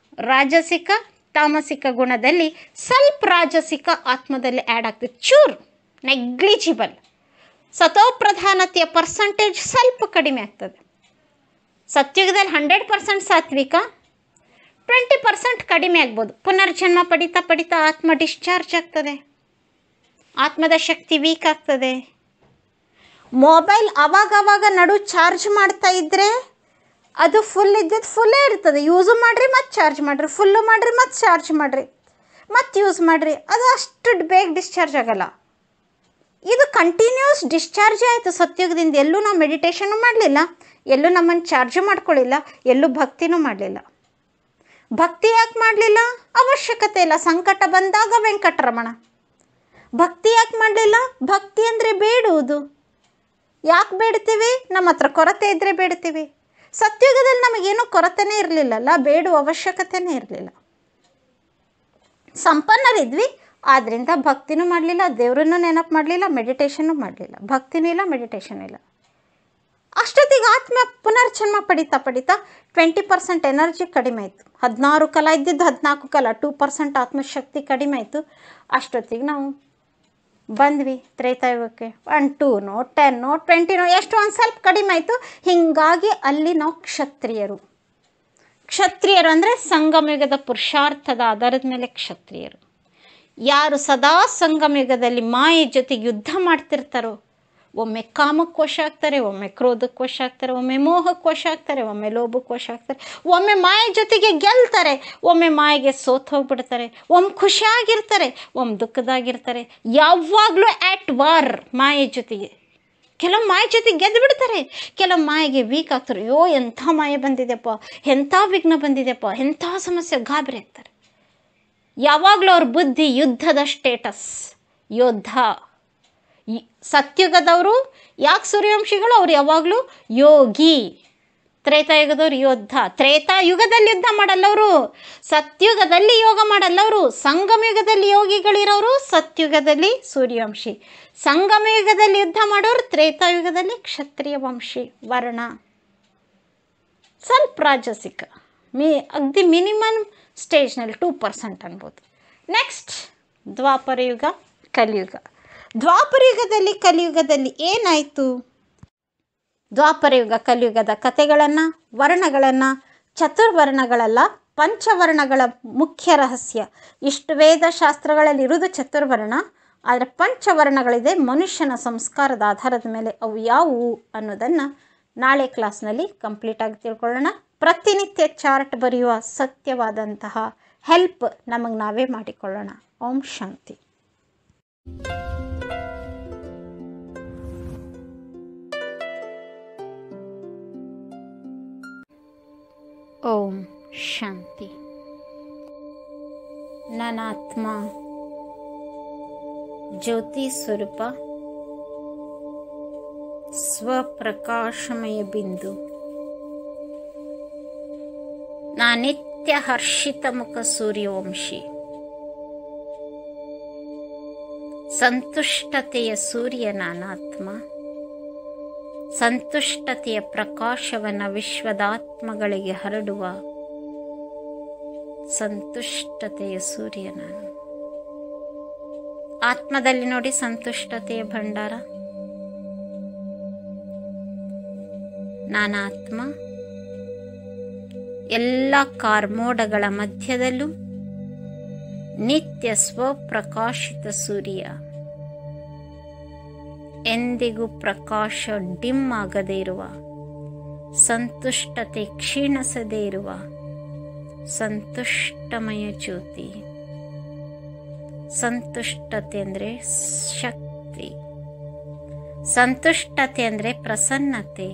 ರಾಜಸಿಕ, ತಾಮಸಿಕ ಗುಣದಲ್ಲಿ ಸ್ವಲ್ಪ ರಾಜಸಿಕ ಆತ್ಮದಲ್ಲಿ ಆ್ಯಡ್ ಆಗ್ತದೆ, ಚೂರು ನೆಗ್ಲಿಜಿಬಲ್. ಸತೋಪ್ರಧಾನತೆಯ ಪರ್ಸಂಟೇಜ್ ಸ್ವಲ್ಪ ಕಡಿಮೆ ಆಗ್ತದೆ. ಸತ್ಯುಗದಲ್ಲಿ 100% ಸಾತ್ವಿಕ, 20% ಕಡಿಮೆ ಆಗ್ಬೋದು. ಪುನರ್ಜನ್ಮ ಪಡಿತಾ ಪಡಿತಾ ಆತ್ಮ ಡಿಸ್ಚಾರ್ಜ್ ಆಗ್ತದೆ, ಆತ್ಮದ ಶಕ್ತಿ ವೀಕ್ ಆಗ್ತದೆ. ಮೊಬೈಲ್ ಅವಾಗವಾಗ ನಡು ಚಾರ್ಜ್ ಮಾಡ್ತಾ ಇದ್ದರೆ ಅದು ಫುಲ್ ಇದ್ದದ್ದು ಫುಲ್ಲೇ ಇರ್ತದೆ. ಯೂಸು ಮಾಡಿರಿ, ಮತ್ತು ಚಾರ್ಜ್ ಮಾಡಿರಿ, ಫುಲ್ಲು ಮಾಡಿರಿ, ಮತ್ತು ಚಾರ್ಜ್ ಮಾಡಿರಿ, ಮತ್ತು ಯೂಸ್ ಮಾಡಿರಿ, ಅದು ಅಷ್ಟು ಬೇಗ ಡಿಸ್ಚಾರ್ಜ್ ಆಗಲ್ಲ. ಇದು ಕಂಟಿನ್ಯೂಸ್ ಡಿಸ್ಚಾರ್ಜ್ ಆಯಿತು ಸತ್ಯುಗದಿಂದ. ಎಲ್ಲೂ ನಾವು ಮೆಡಿಟೇಷನ್ನು ಮಾಡಲಿಲ್ಲ, ಎಲ್ಲೂ ನಮ್ಮನ್ನು ಚಾರ್ಜು ಮಾಡ್ಕೊಳ್ಳಿಲ್ಲ, ಎಲ್ಲೂ ಭಕ್ತಿನೂ ಮಾಡಲಿಲ್ಲ. ಭಕ್ತಿ ಯಾಕೆ ಮಾಡಲಿಲ್ಲ? ಅವಶ್ಯಕತೆ ಇಲ್ಲ. ಸಂಕಟ ಬಂದಾಗ ವೆಂಕಟರಮಣ. ಭಕ್ತಿ ಯಾಕೆ ಮಾಡಲಿಲ್ಲ? ಭಕ್ತಿ ಅಂದರೆ ಬೇಡುವುದು. ಯಾಕೆ ಬೇಡ್ತೀವಿ? ನಮ್ಮ ಹತ್ರ ಕೊರತೆ ಇದ್ದರೆ ಬೇಡ್ತೀವಿ. ಸತ್ಯುಗದಲ್ಲಿ ನಮಗೇನೂ ಕೊರತೆನೇ ಇರಲಿಲ್ಲಲ್ಲ, ಬೇಡುವ ಅವಶ್ಯಕತೆನೇ ಇರಲಿಲ್ಲ. ಸಂಪನ್ನರಿದ್ವಿ, ಆದ್ದರಿಂದ ಭಕ್ತಿನೂ ಮಾಡಲಿಲ್ಲ, ದೇವರನ್ನು ನೆನಪು ಮಾಡಲಿಲ್ಲ, ಮೆಡಿಟೇಷನ್ನು ಮಾಡಲಿಲ್ಲ. ಭಕ್ತಿನೂ ಇಲ್ಲ, ಮೆಡಿಟೇಷನ್ ಇಲ್ಲ. ಅಷ್ಟೊತ್ತಿಗೆ ಆತ್ಮ ಪುನರ್ಜನ್ಮ ಪಡಿತಾ ಪಡಿತಾ 20% ಎನರ್ಜಿ ಕಡಿಮೆ ಆಯಿತು. 16 ಕಲಾ ಇದ್ದಿದ್ದು 14 ಕಲಾ, 2% ಆತ್ಮಶಕ್ತಿ ಕಡಿಮೆ ಆಯಿತು. ಅಷ್ಟೊತ್ತಿಗೆ ನಾವು ಬಂದ್ವಿ ತ್ರೇತಾಯುಗಕ್ಕೆ. 1, 2ನೋ 10ನೋ 20ನೋ ಎಷ್ಟು ಒಂದು ಸ್ವಲ್ಪ ಕಡಿಮೆ ಆಯಿತು. ಹೀಗಾಗಿ ಅಲ್ಲಿ ನಾವು ಕ್ಷತ್ರಿಯರು. ಕ್ಷತ್ರಿಯರು ಅಂದರೆ ಸಂಗಮಯುಗದ ಪುರುಷಾರ್ಥದ ಆಧಾರದ ಮೇಲೆ ಕ್ಷತ್ರಿಯರು. ಯಾರು ಸದಾ ಸಂಗಮಯುಗದಲ್ಲಿ ಮಾಯೆ ಜೊತೆಗೆ ಯುದ್ಧ ಮಾಡ್ತಿರ್ತಾರೋ, ಒಮ್ಮೆ ಕಾಮಕ್ಕೆ ವಶ ಆಗ್ತಾರೆ, ಒಮ್ಮೆ ಕ್ರೋಧಕ್ಕೆ ವಶ ಆಗ್ತಾರೆ, ಒಮ್ಮೆ ಮೋಹಕ್ಕೆ ವಶ ಆಗ್ತಾರೆ, ಒಮ್ಮೆ ಲೋಭಕ್ಕೆ ವಶ ಆಗ್ತಾರೆ, ಒಮ್ಮೆ ಮಾಯೆ ಜೊತೆಗೆ ಗೆಲ್ತಾರೆ, ಒಮ್ಮೆ ಮಾಯೆಗೆ ಸೋತು ಹೋಗ್ಬಿಡ್ತಾರೆ, ಒಮ್ಮೆ ಖುಷಿಯಾಗಿರ್ತಾರೆ, ಒಮ್ಮೆ ದುಃಖದಾಗಿರ್ತಾರೆ. ಯಾವಾಗಲೂ ಆ್ಯಟ್ ವಾರ್ ಮಾಯೆ ಜೊತೆಗೆ. ಕೆಲವು ಮಾಯೆ ಜೊತೆಗೆ ಗೆದ್ದು ಬಿಡ್ತಾರೆ, ಕೆಲವು ಮಾಯೆಗೆ ವೀಕ್ ಆಗ್ತಾರೆ. ಅಯ್ಯೋ ಎಂಥ ಮಾಯೆ ಬಂದಿದೆಪ್ಪ, ಎಂಥ ವಿಘ್ನ ಬಂದಿದೆಪ್ಪ, ಎಂಥ ಸಮಸ್ಯೆ, ಗಾಬರಿ ಆಗ್ತಾರೆ. ಯಾವಾಗಲೂ ಅವ್ರ ಬುದ್ಧಿ ಯುದ್ಧದ ಸ್ಟೇಟಸ್, ಯೋದ್ಧ. ಸತ್ಯುಗದವರು ಯಾಕೆ ಸೂರ್ಯವಂಶಿಗಳು? ಅವ್ರು ಯಾವಾಗಲೂ ಯೋಗಿ. ತ್ರೇತಾಯುಗದವ್ರು ಯೋದ್ಧ. ತ್ರೇತಾಯುಗದಲ್ಲಿ ಯುದ್ಧ ಮಾಡಲ್ಲವರು, ಸತ್ಯುಗದಲ್ಲಿ ಯೋಗ ಮಾಡಲ್ಲವರು. ಸಂಗಮಯುಗದಲ್ಲಿ ಯೋಗಿಗಳಿರೋರು, ಸತ್ಯುಗದಲ್ಲಿ ಸೂರ್ಯವಂಶಿ. ಸಂಗಮಯುಗದಲ್ಲಿ ಯುದ್ಧ ಮಾಡೋರು, ತ್ರೇತಾಯುಗದಲ್ಲಿ ಕ್ಷತ್ರಿಯ ವಂಶಿ ವರ್ಣ. ಸ್ವಲ್ಪ ರಾಜಸಿಕ, ಅಗ್ದಿ ಮಿನಿಮಮ್ ಸ್ಟೇಜ್ನಲ್ಲಿ 2% ಅನ್ಬೋದು. ನೆಕ್ಸ್ಟ್ ದ್ವಾಪರಯುಗ, ಕಲಿಯುಗ. ದ್ವಾಪರಯುಗದಲ್ಲಿ ಕಲಿಯುಗದಲ್ಲಿ ಏನಾಯಿತು? ದ್ವಾಪರಯುಗ ಕಲಿಯುಗದ ಕಥೆಗಳನ್ನು, ವರ್ಣಗಳನ್ನು, ಚತುರ್ವರ್ಣಗಳಲ್ಲ ಪಂಚವರ್ಣಗಳ ಮುಖ್ಯ ರಹಸ್ಯ. ಇಷ್ಟು ವೇದ ಶಾಸ್ತ್ರಗಳಲ್ಲಿ ಇರುವುದು ಚತುರ್ವರ್ಣ, ಆದರೆ ಪಂಚವರ್ಣಗಳಿದೆ. ಮನುಷ್ಯನ ಸಂಸ್ಕಾರದ ಆಧಾರದ ಮೇಲೆ ಅವು ಯಾವುವು ಅನ್ನೋದನ್ನು ನಾಳೆ ಕ್ಲಾಸ್ನಲ್ಲಿ ಕಂಪ್ಲೀಟಾಗಿ ತಿಳ್ಕೊಳ್ಳೋಣ. ಪ್ರತಿನಿತ್ಯ ಚಾರ್ಟ್ ಬರೆಯುವ ಸತ್ಯವಾದಂತಹ ಹೆಲ್ಪ್ ನಮಗೆ ನಾವೇ ಮಾಡಿಕೊಳ್ಳೋಣ. ಓಂ ಶಾಂತಿ. ಓಂ ಶಾಂತಿ. ನನ್ನ ಆತ್ಮ ಜ್ಯೋತಿ ಸ್ವರೂಪ, ಸ್ವಪ್ರಕಾಶಮಯ ಬಿಂದು. ನಾ ನಿತ್ಯ ನಿತ್ಯ ಹರ್ಷಿತ ಮುಖ ಸೂರ್ಯವಂಶಿ, ಸಂತುಷ್ಟತೆಯ ಸೂರ್ಯ ನಾನಾತ್ಮ, ಸಂತುಷ್ಟತೆಯ ಪ್ರಕಾಶವನ್ನು ವಿಶ್ವದಾತ್ಮಗಳಿಗೆ ಹರಡುವ ಸಂತುಷ್ಟತೆಯ ಸೂರ್ಯ ನಾನು. ಆತ್ಮದಲ್ಲಿ ನೋಡಿ ಸಂತುಷ್ಟತೆಯ ಭಂಡಾರ. ನಾನಾತ್ಮ ಎಲ್ಲ ಕಾರ್ಮೋಡಗಳ ಮಧ್ಯದಲ್ಲೂ ನಿತ್ಯ ಸ್ವಪ್ರಕಾಶಿತ ಸೂರ್ಯ, ಎಂದಿಗೂ ಪ್ರಕಾಶ ಡಿಮ್ ಆಗದೇ ಇರುವ, ಸಂತುಷ್ಟತೆ ಕ್ಷೀಣಿಸದೇ ಇರುವ ಸಂತುಷ್ಟಮಯ ಜ್ಯೋತಿ. ಸಂತುಷ್ಟತೆ ಅಂದರೆ ಶಕ್ತಿ, ಸಂತುಷ್ಟತೆ ಅಂದರೆ ಪ್ರಸನ್ನತೆ,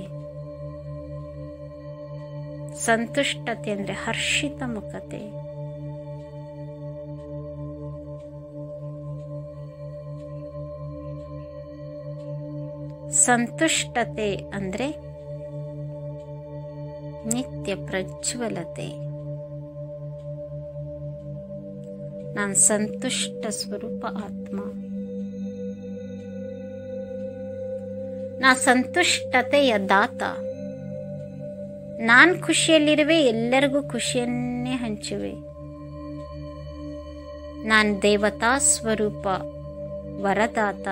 ಸಂತುಷ್ಟತೆ ಅಂದರೆ ಹರ್ಷಿತ ಮುಖತೆ. ಸಂತುಷ್ಟತೆ ಅಂದರೆ ನಿತ್ಯ ಪ್ರಜ್ವಲತೆ. ನಾನು ಸಂತುಷ್ಟ ಸ್ವರೂಪ ಆತ್ಮ. ನಾ ಸಂತುಷ್ಟತೆಯ ದಾತ. ನಾನು ಖುಷಿಯಲ್ಲಿರುವೆ, ಎಲ್ಲರಿಗೂ ಖುಷಿಯನ್ನೇ ಹಂಚುವೆ. ನಾನು ದೇವತಾ ಸ್ವರೂಪ ವರದಾತ.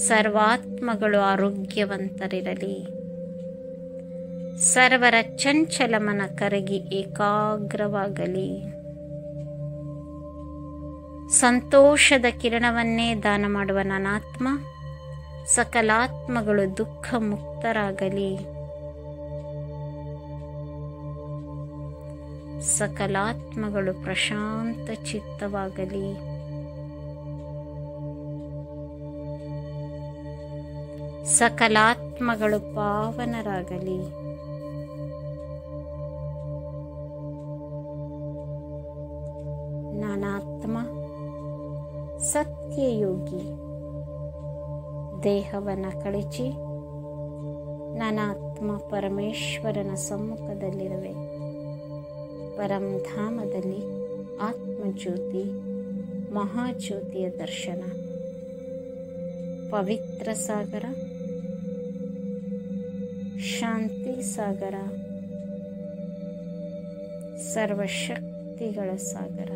ಸರ್ವಾತ್ಮಗಳು ಆರೋಗ್ಯವಂತರಿರಲಿ, ಸರ್ವರ ಚಂಚಲ ಮನ ಕರಗಿ ಏಕಾಗ್ರವಾಗಲಿ. ಸಂತೋಷದ ಕಿರಣವನ್ನೇ ದಾನ ಮಾಡುವ ನಾನಾತ್ಮ, ಸಕಲಾತ್ಮಗಳು ದುಃಖ ಮುಕ್ತರಾಗಲಿ, ಸಕಲಾತ್ಮಗಳು ಪ್ರಶಾಂತ ಚಿತ್ತವಾಗಲಿ. ಸಕಲಾತ್ಮಗಳು ಪಾವನರಾಗಲಿ. ನಾನಾತ್ಮ ಸತ್ಯಯೋಗಿ. ದೇಹವನ್ನು ಕಳಚಿ ನಾನಾತ್ಮ ಪರಮೇಶ್ವರನ ಸಮ್ಮುಖದಲ್ಲಿರುವೆ. ಪರಂಧಾಮದಲ್ಲಿ ಆತ್ಮಜ್ಯೋತಿ ಮಹಾಜ್ಯೋತಿಯ ದರ್ಶನ. ಪವಿತ್ರ ಸಾಗರ, ಶಾಂತಿ ಸಾಗರ, ಸರ್ವಶಕ್ತಿಗಳ ಸಾಗರ.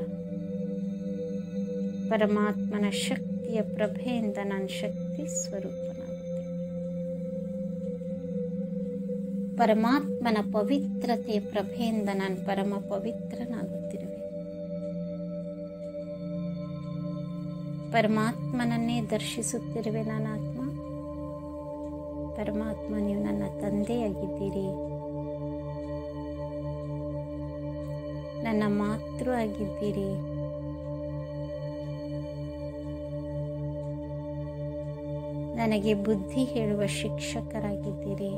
ಪರಮಾತ್ಮನ ಶಕ್ತಿಯ ಪ್ರಭೆಯಿಂದ ನಾನು ಶಕ್ತಿ ಸ್ವರೂಪನಾಗುತ್ತೇನೆ. ಪರಮಾತ್ಮನ ಪವಿತ್ರತೆಯ ಪ್ರಭೆಯಿಂದ ನಾನು ಪರಮ ಪವಿತ್ರನಾಗುತ್ತಿರುವೆ. ಪರಮಾತ್ಮನನ್ನೇ ದರ್ಶಿಸುತ್ತಿರುವೆ ನಾನಾತ್ಮ. ಪರಮಾತ್ಮ, ನೀವು ನನ್ನ ತಂದೆಯಾಗಿದ್ದೀರಿ, ನನ್ನ ಮಾತೃ ಆಗಿದ್ದೀರಿ. ನನಗೆ ಬುದ್ಧಿ ಹೇಳುವ ಶಿಕ್ಷಕರಾಗಿದ್ದೀರಿ.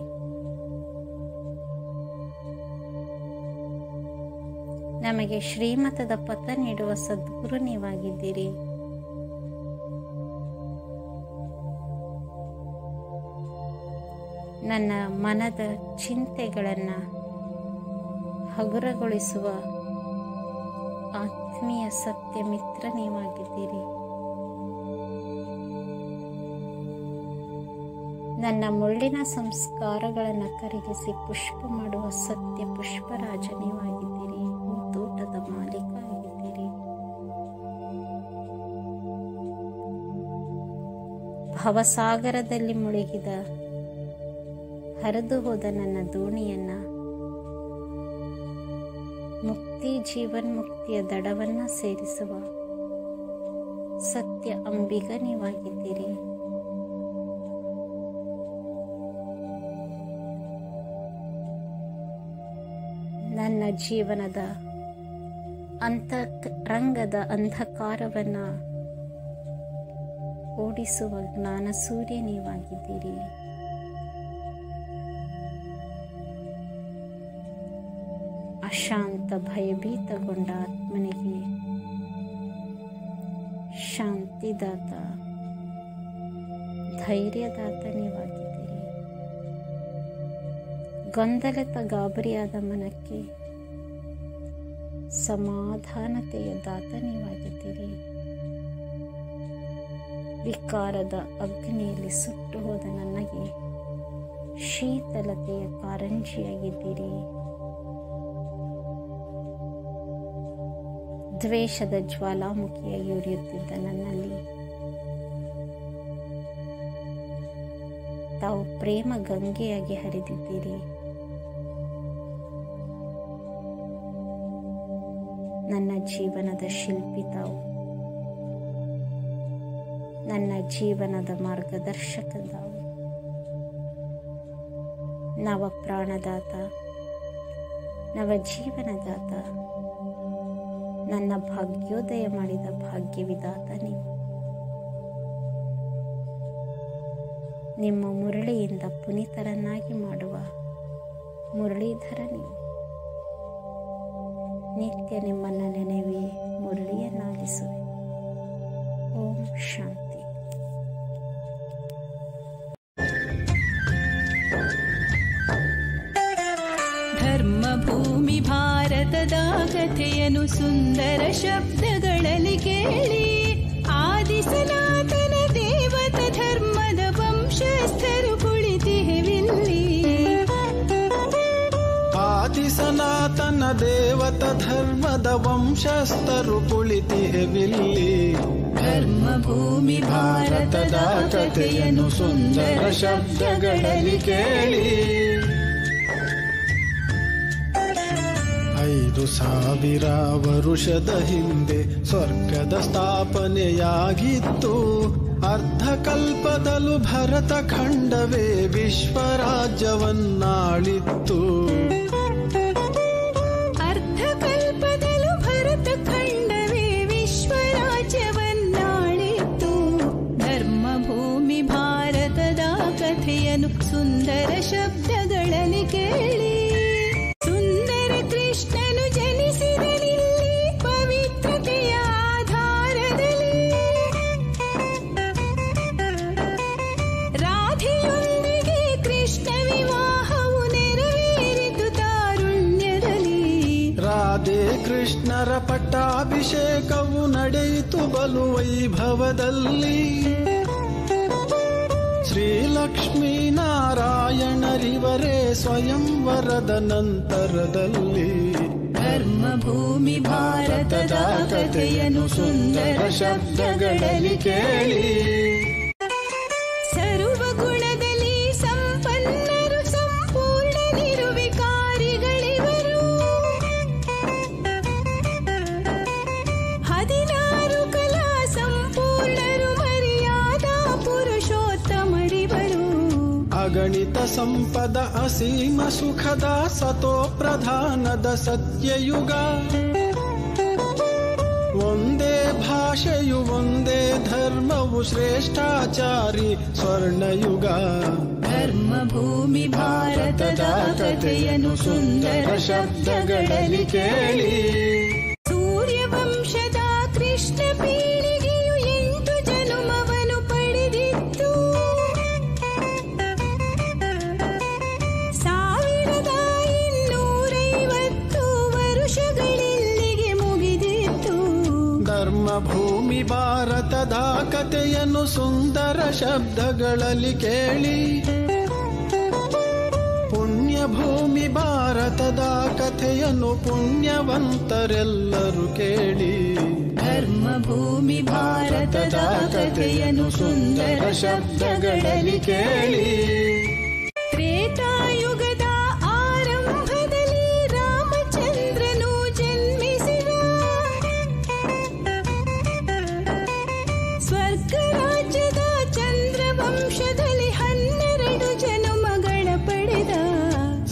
ನಮಗೆ ಶ್ರೀಮತದ ಪಥ ನೀಡುವ ಸದ್ಗುರು ನೀವಾಗಿದ್ದೀರಿ. ನನ್ನ ಮನದ ಚಿಂತೆಗಳನ್ನು ಹಗುರಗೊಳಿಸುವ ಆತ್ಮೀಯ ಸತ್ಯ ಮಿತ್ರ ನೀವಾಗಿದ್ದೀರಿ. ನನ್ನ ಮುಳ್ಳಿನ ಸಂಸ್ಕಾರಗಳನ್ನು ಕರಗಿಸಿ ಪುಷ್ಪ ಮಾಡುವ ಸತ್ಯ ಪುಷ್ಪರಾಜ ನೀವಾಗಿದ್ದೀರಿ. ತೋಟದ ಮಾಲೀಕ ಆಗಿದ್ದೀರಿ. ಭವಸಾಗರದಲ್ಲಿ ಮುಳುಗಿದ ಹರಿದು ಹೋದ ನನ್ನ ದೋಣಿಯನ್ನ ಮುಕ್ತಿ ಜೀವನ್ಮುಕ್ತಿಯ ದಡವನ್ನ ಸೇರಿಸುವ ಸತ್ಯ ಅಂಬಿಗ ನೀವಾಗಿದ್ದೀರಿ. ನನ್ನ ಜೀವನದ ಅಂತರಂಗದ ಅಂಧಕಾರವನ್ನ ಓಡಿಸುವ ಜ್ಞಾನ ಸೂರ್ಯ ನೀವಾಗಿದ್ದೀರಿ. ಅಶಾಂತ ಭಯಭೀತಗೊಂಡ ಆತ್ಮನಿಗೆ ಶಾಂತಿದಾತ ಧೈರ್ಯದಾತ ನೀವಾಗಿದ್ದೀರಿ. ಗೊಂದಲದ ಗಾಬರಿಯಾದ ಮನಕ್ಕೆ ಸಮಾಧಾನತೆಯ ದಾತ ನೀವಾಗಿದ್ದೀರಿ. ವಿಕಾರದ ಅಗ್ನಿಯಲ್ಲಿ ಸುಟ್ಟು ಹೋದ ನನಗೆ ಶೀತಲತೆಯ ಕಾರಂಜಿಯಾಗಿದ್ದೀರಿ. ದ್ವೇಷದ ಜ್ವಾಲಾಮುಖಿಯಾಗಿ ಉರಿಯುತ್ತಿದ್ದ ನನ್ನಲ್ಲಿ ತಾವು ಪ್ರೇಮ ಗಂಗೆಯಾಗಿ ಹರಿದಿದ್ದೀರಿ. ನನ್ನ ಜೀವನದ ಶಿಲ್ಪಿ ತಾವು, ನನ್ನ ಜೀವನದ ಮಾರ್ಗದರ್ಶಕ ತಾವು, ನವ ಪ್ರಾಣದಾತ, ನವ ಜೀವನದಾತ, ನನ್ನ ಭಾಗ್ಯೋದಯ ಮಾಡಿದ ಭಾಗ್ಯವಿದಾತ ನೀವು. ನಿಮ್ಮ ಮುರಳಿಯಿಂದ ಪುನೀತರನ್ನಾಗಿ ಮಾಡುವ ಮುರಳೀಧರ ನೀವು. ನಿತ್ಯ ನಿಮ್ಮನ್ನು ನೆನೆವಿ ಮುರಳಿಯನ್ನಾಲಿಸುವೆ. ಓಂ ಶಾಂತಿ. ಧರ್ಮಭೂಮಿ ಭಾರತದ ಕಥೆಯನ್ನು ಸುಂದರ ಶಬ್ದಗಳಲ್ಲಿ ಕೇಳಿ, ಆದಿ ಸನಾತನ ದೇವತ ಧರ್ಮದ ವಂಶಸ್ಥರು ಕುಳಿತಿಹೆವಿಲ್ಲಿ. ಆದಿ ಸನಾತನ ದೇವತ ಧರ್ಮದ ವಂಶಸ್ಥರು ಕುಳಿತಿಹೆವಿಲ್ಲಿ. ಧರ್ಮಭೂಮಿ ಭಾರತದ ಕಥೆಯನ್ನು ಸುಂದರ ಶಬ್ದಗಳಲ್ಲಿ ಕೇಳಿ, 5,000 ವರುಷದ ಹಿಂದೆ ಸ್ವರ್ಗದ ಸ್ಥಾಪನೆಯಾಗಿತ್ತು. ಅರ್ಧಕಲ್ಪದಲ್ಲೂ ಭರತ ಖಂಡವೇ ವಿಶ್ವರಾಜ್ಯವನ್ನಾಳಿತ್ತು. ಅರ್ಧಕಲ್ಪದಲ್ಲೂ ಭರತ ಖಂಡವೇ ವಿಶ್ವರಾಜ್ಯವನ್ನಾಳಿತ್ತು. ಧರ್ಮಭೂಮಿ ಭಾರತದ ಕಥೆಯನ್ನು ಸುಂದರ ಶಬ್ದಗಳಲ್ಲಿ ಕೇಳಿ, ಸುಂದರ ಕೃಷ್ಣನು ಜನಿಸಿದನಿಲ್ಲಿ ಪವಿತ್ರತೆಯ ಆಧಾರದಲ್ಲಿ. ರಾಧೆಯೊಂದಿಗೆ ಕೃಷ್ಣ ವಿವಾಹವು ನೆರವೇರಿತು ತಾರುಣ್ಯದಲ್ಲಿ. ರಾಧೆ ಕೃಷ್ಣರ ಪಟ್ಟಾಭಿಷೇಕವು ನಡೆಯಿತು ಬಲು ವೈಭವದಲ್ಲಿ. ಶ್ರೀಲಕ್ಷ್ಮೀ ನಾರಾಯಣರಿವರೇ ಸ್ವಯಂವರದ ನಂತರದಲ್ಲಿ. ಧರ್ಮಭೂಮಿ ಭಾರತದ ಕಥೆಯನ್ನು ಸುಂದರ ಶಬ್ದಗಳಲ್ಲಿ ಕೇಳಿ, ಸರ್ವ ಗುಣದಲ್ಲಿ ಸಂಪನ್ನರು ಸಂಪೂರ್ಣ ನಿರ್ವಿಕಾರಿಗಳಿವರು. 16 ಕಲಾ ಸಂಪೂರ್ಣರು ಮರ್ಯಾದಾ ಪುರುಷೋತ್ತಮರಿವರು. ಅಗಣಿತ ಸಂಪದ ಅಸೀಮ ಸುಖದ ಸತೋ ಪ್ರಧಾನದ ಸತ್ಯಯುಗ. ಒಂದೇ ಭಾಷೆಯು ಒಂದೇ ಧರ್ಮವು ಶ್ರೇಷ್ಠಾಚಾರಿ ಸ್ವರ್ಣಯುಗ. ಧರ್ಮಭೂಮಿ ಭಾರತದ ಕಥೆಯನ್ನು ಸುಂದರ ಶಬ್ದಗಳಲ್ಲಿ ಕೇಳಿ, ಸೂರ್ಯವಂಶದ ಕೃಷ್ಣ ಪೀಳಿಗೆಯು 8 ಜನುಮವನ್ನು ಪಡೆದಿತ್ತು. 1250 ವರುಷಗಳಿಲ್ಲಿಗೆ ಮುಗಿದಿತ್ತು. ಧರ್ಮಭೂಮಿ ಭಾರತದ ಕಥೆಯನ್ನು ಸುಂದರ ಶಬ್ದಗಳಲ್ಲಿ ಕೇಳಿ, ಪುಣ್ಯಭೂಮಿ ಭಾರತದ ಕಥೆಯನ್ನು ಪುಣ್ಯವಂತರೆಲ್ಲರೂ ಕೇಳಿ. ಧರ್ಮಭೂಮಿ ಭಾರತದ ಕಥೆಯನ್ನು ಸುಂದರ ಶಬ್ದಗಳಲ್ಲಿ ಕೇಳಿ, ತ್ರೇತಾಯುಗದ ಆರಂಭದಲ್ಲಿ ರಾಮಚಂದ್ರನು ಜನ್ಮಿಸಿದ. ಸ್ವರ್ಗ ರಾಜ್ಯದ ಚಂದ್ರವಂಶದಲ್ಲಿ 12 ಜನುಮಗಳ ಪಡೆದ.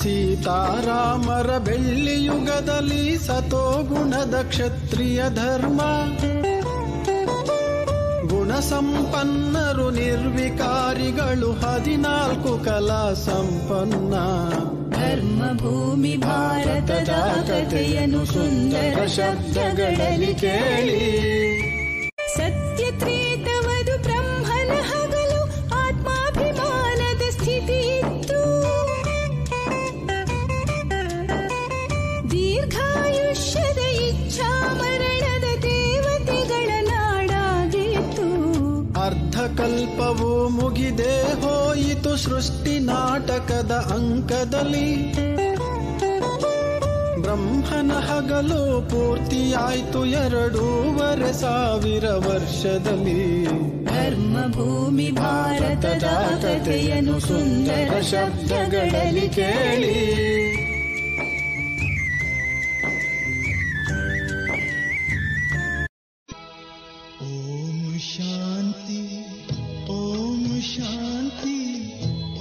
ಸೀತಾರಾಮರ ಬೆಳ್ಳಿ ಯುಗದಲ್ಲಿ ಸತೋಗುಣದ ಕ್ಷತ್ರಿಯ ಧರ್ಮ. ಗುಣ ಸಂಪನ್ನರು ನಿರ್ವಿಕಾರಿಗಳು 14 ಕಲಾ ಸಂಪನ್ನ. ಧರ್ಮಭೂಮಿ ಭಾರತದ ಕಥೆಯನ್ನು ಸುಂದರ ಶಬ್ದಗಳಲ್ಲಿ ಕೇಳಿ, ಸತ್ಯ ತ್ರೇತವದು ಬ್ರಹ್ಮನ ಹಗಲು ಆತ್ಮಾಭಿಮಾನದ ಸ್ಥಿತಿ ಇತ್ತು. ದೀರ್ಘಾಯುಷ್ಯದ ಕಲ್ಪವು ಮುಗಿದೇ ಹೋಯಿತು ಸೃಷ್ಟಿ ನಾಟಕದ ಅಂಕದಲ್ಲಿ. ಬ್ರಹ್ಮನ ಹಗಲು ಪೂರ್ತಿಯಾಯ್ತು 2,500 ವರ್ಷದಲ್ಲಿ. ಧರ್ಮ ಭೂಮಿ ಭಾರತದ ಕಥೆಯನ್ನು ಸುಂದರ ಶಬ್ದಗಳಲ್ಲಿ ಕೇಳಿ. ಓಂ ಶಾಂತಿ, ಓಂ ಶಾಂತಿ,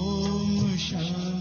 ಓಂ ಶಾಂತಿ.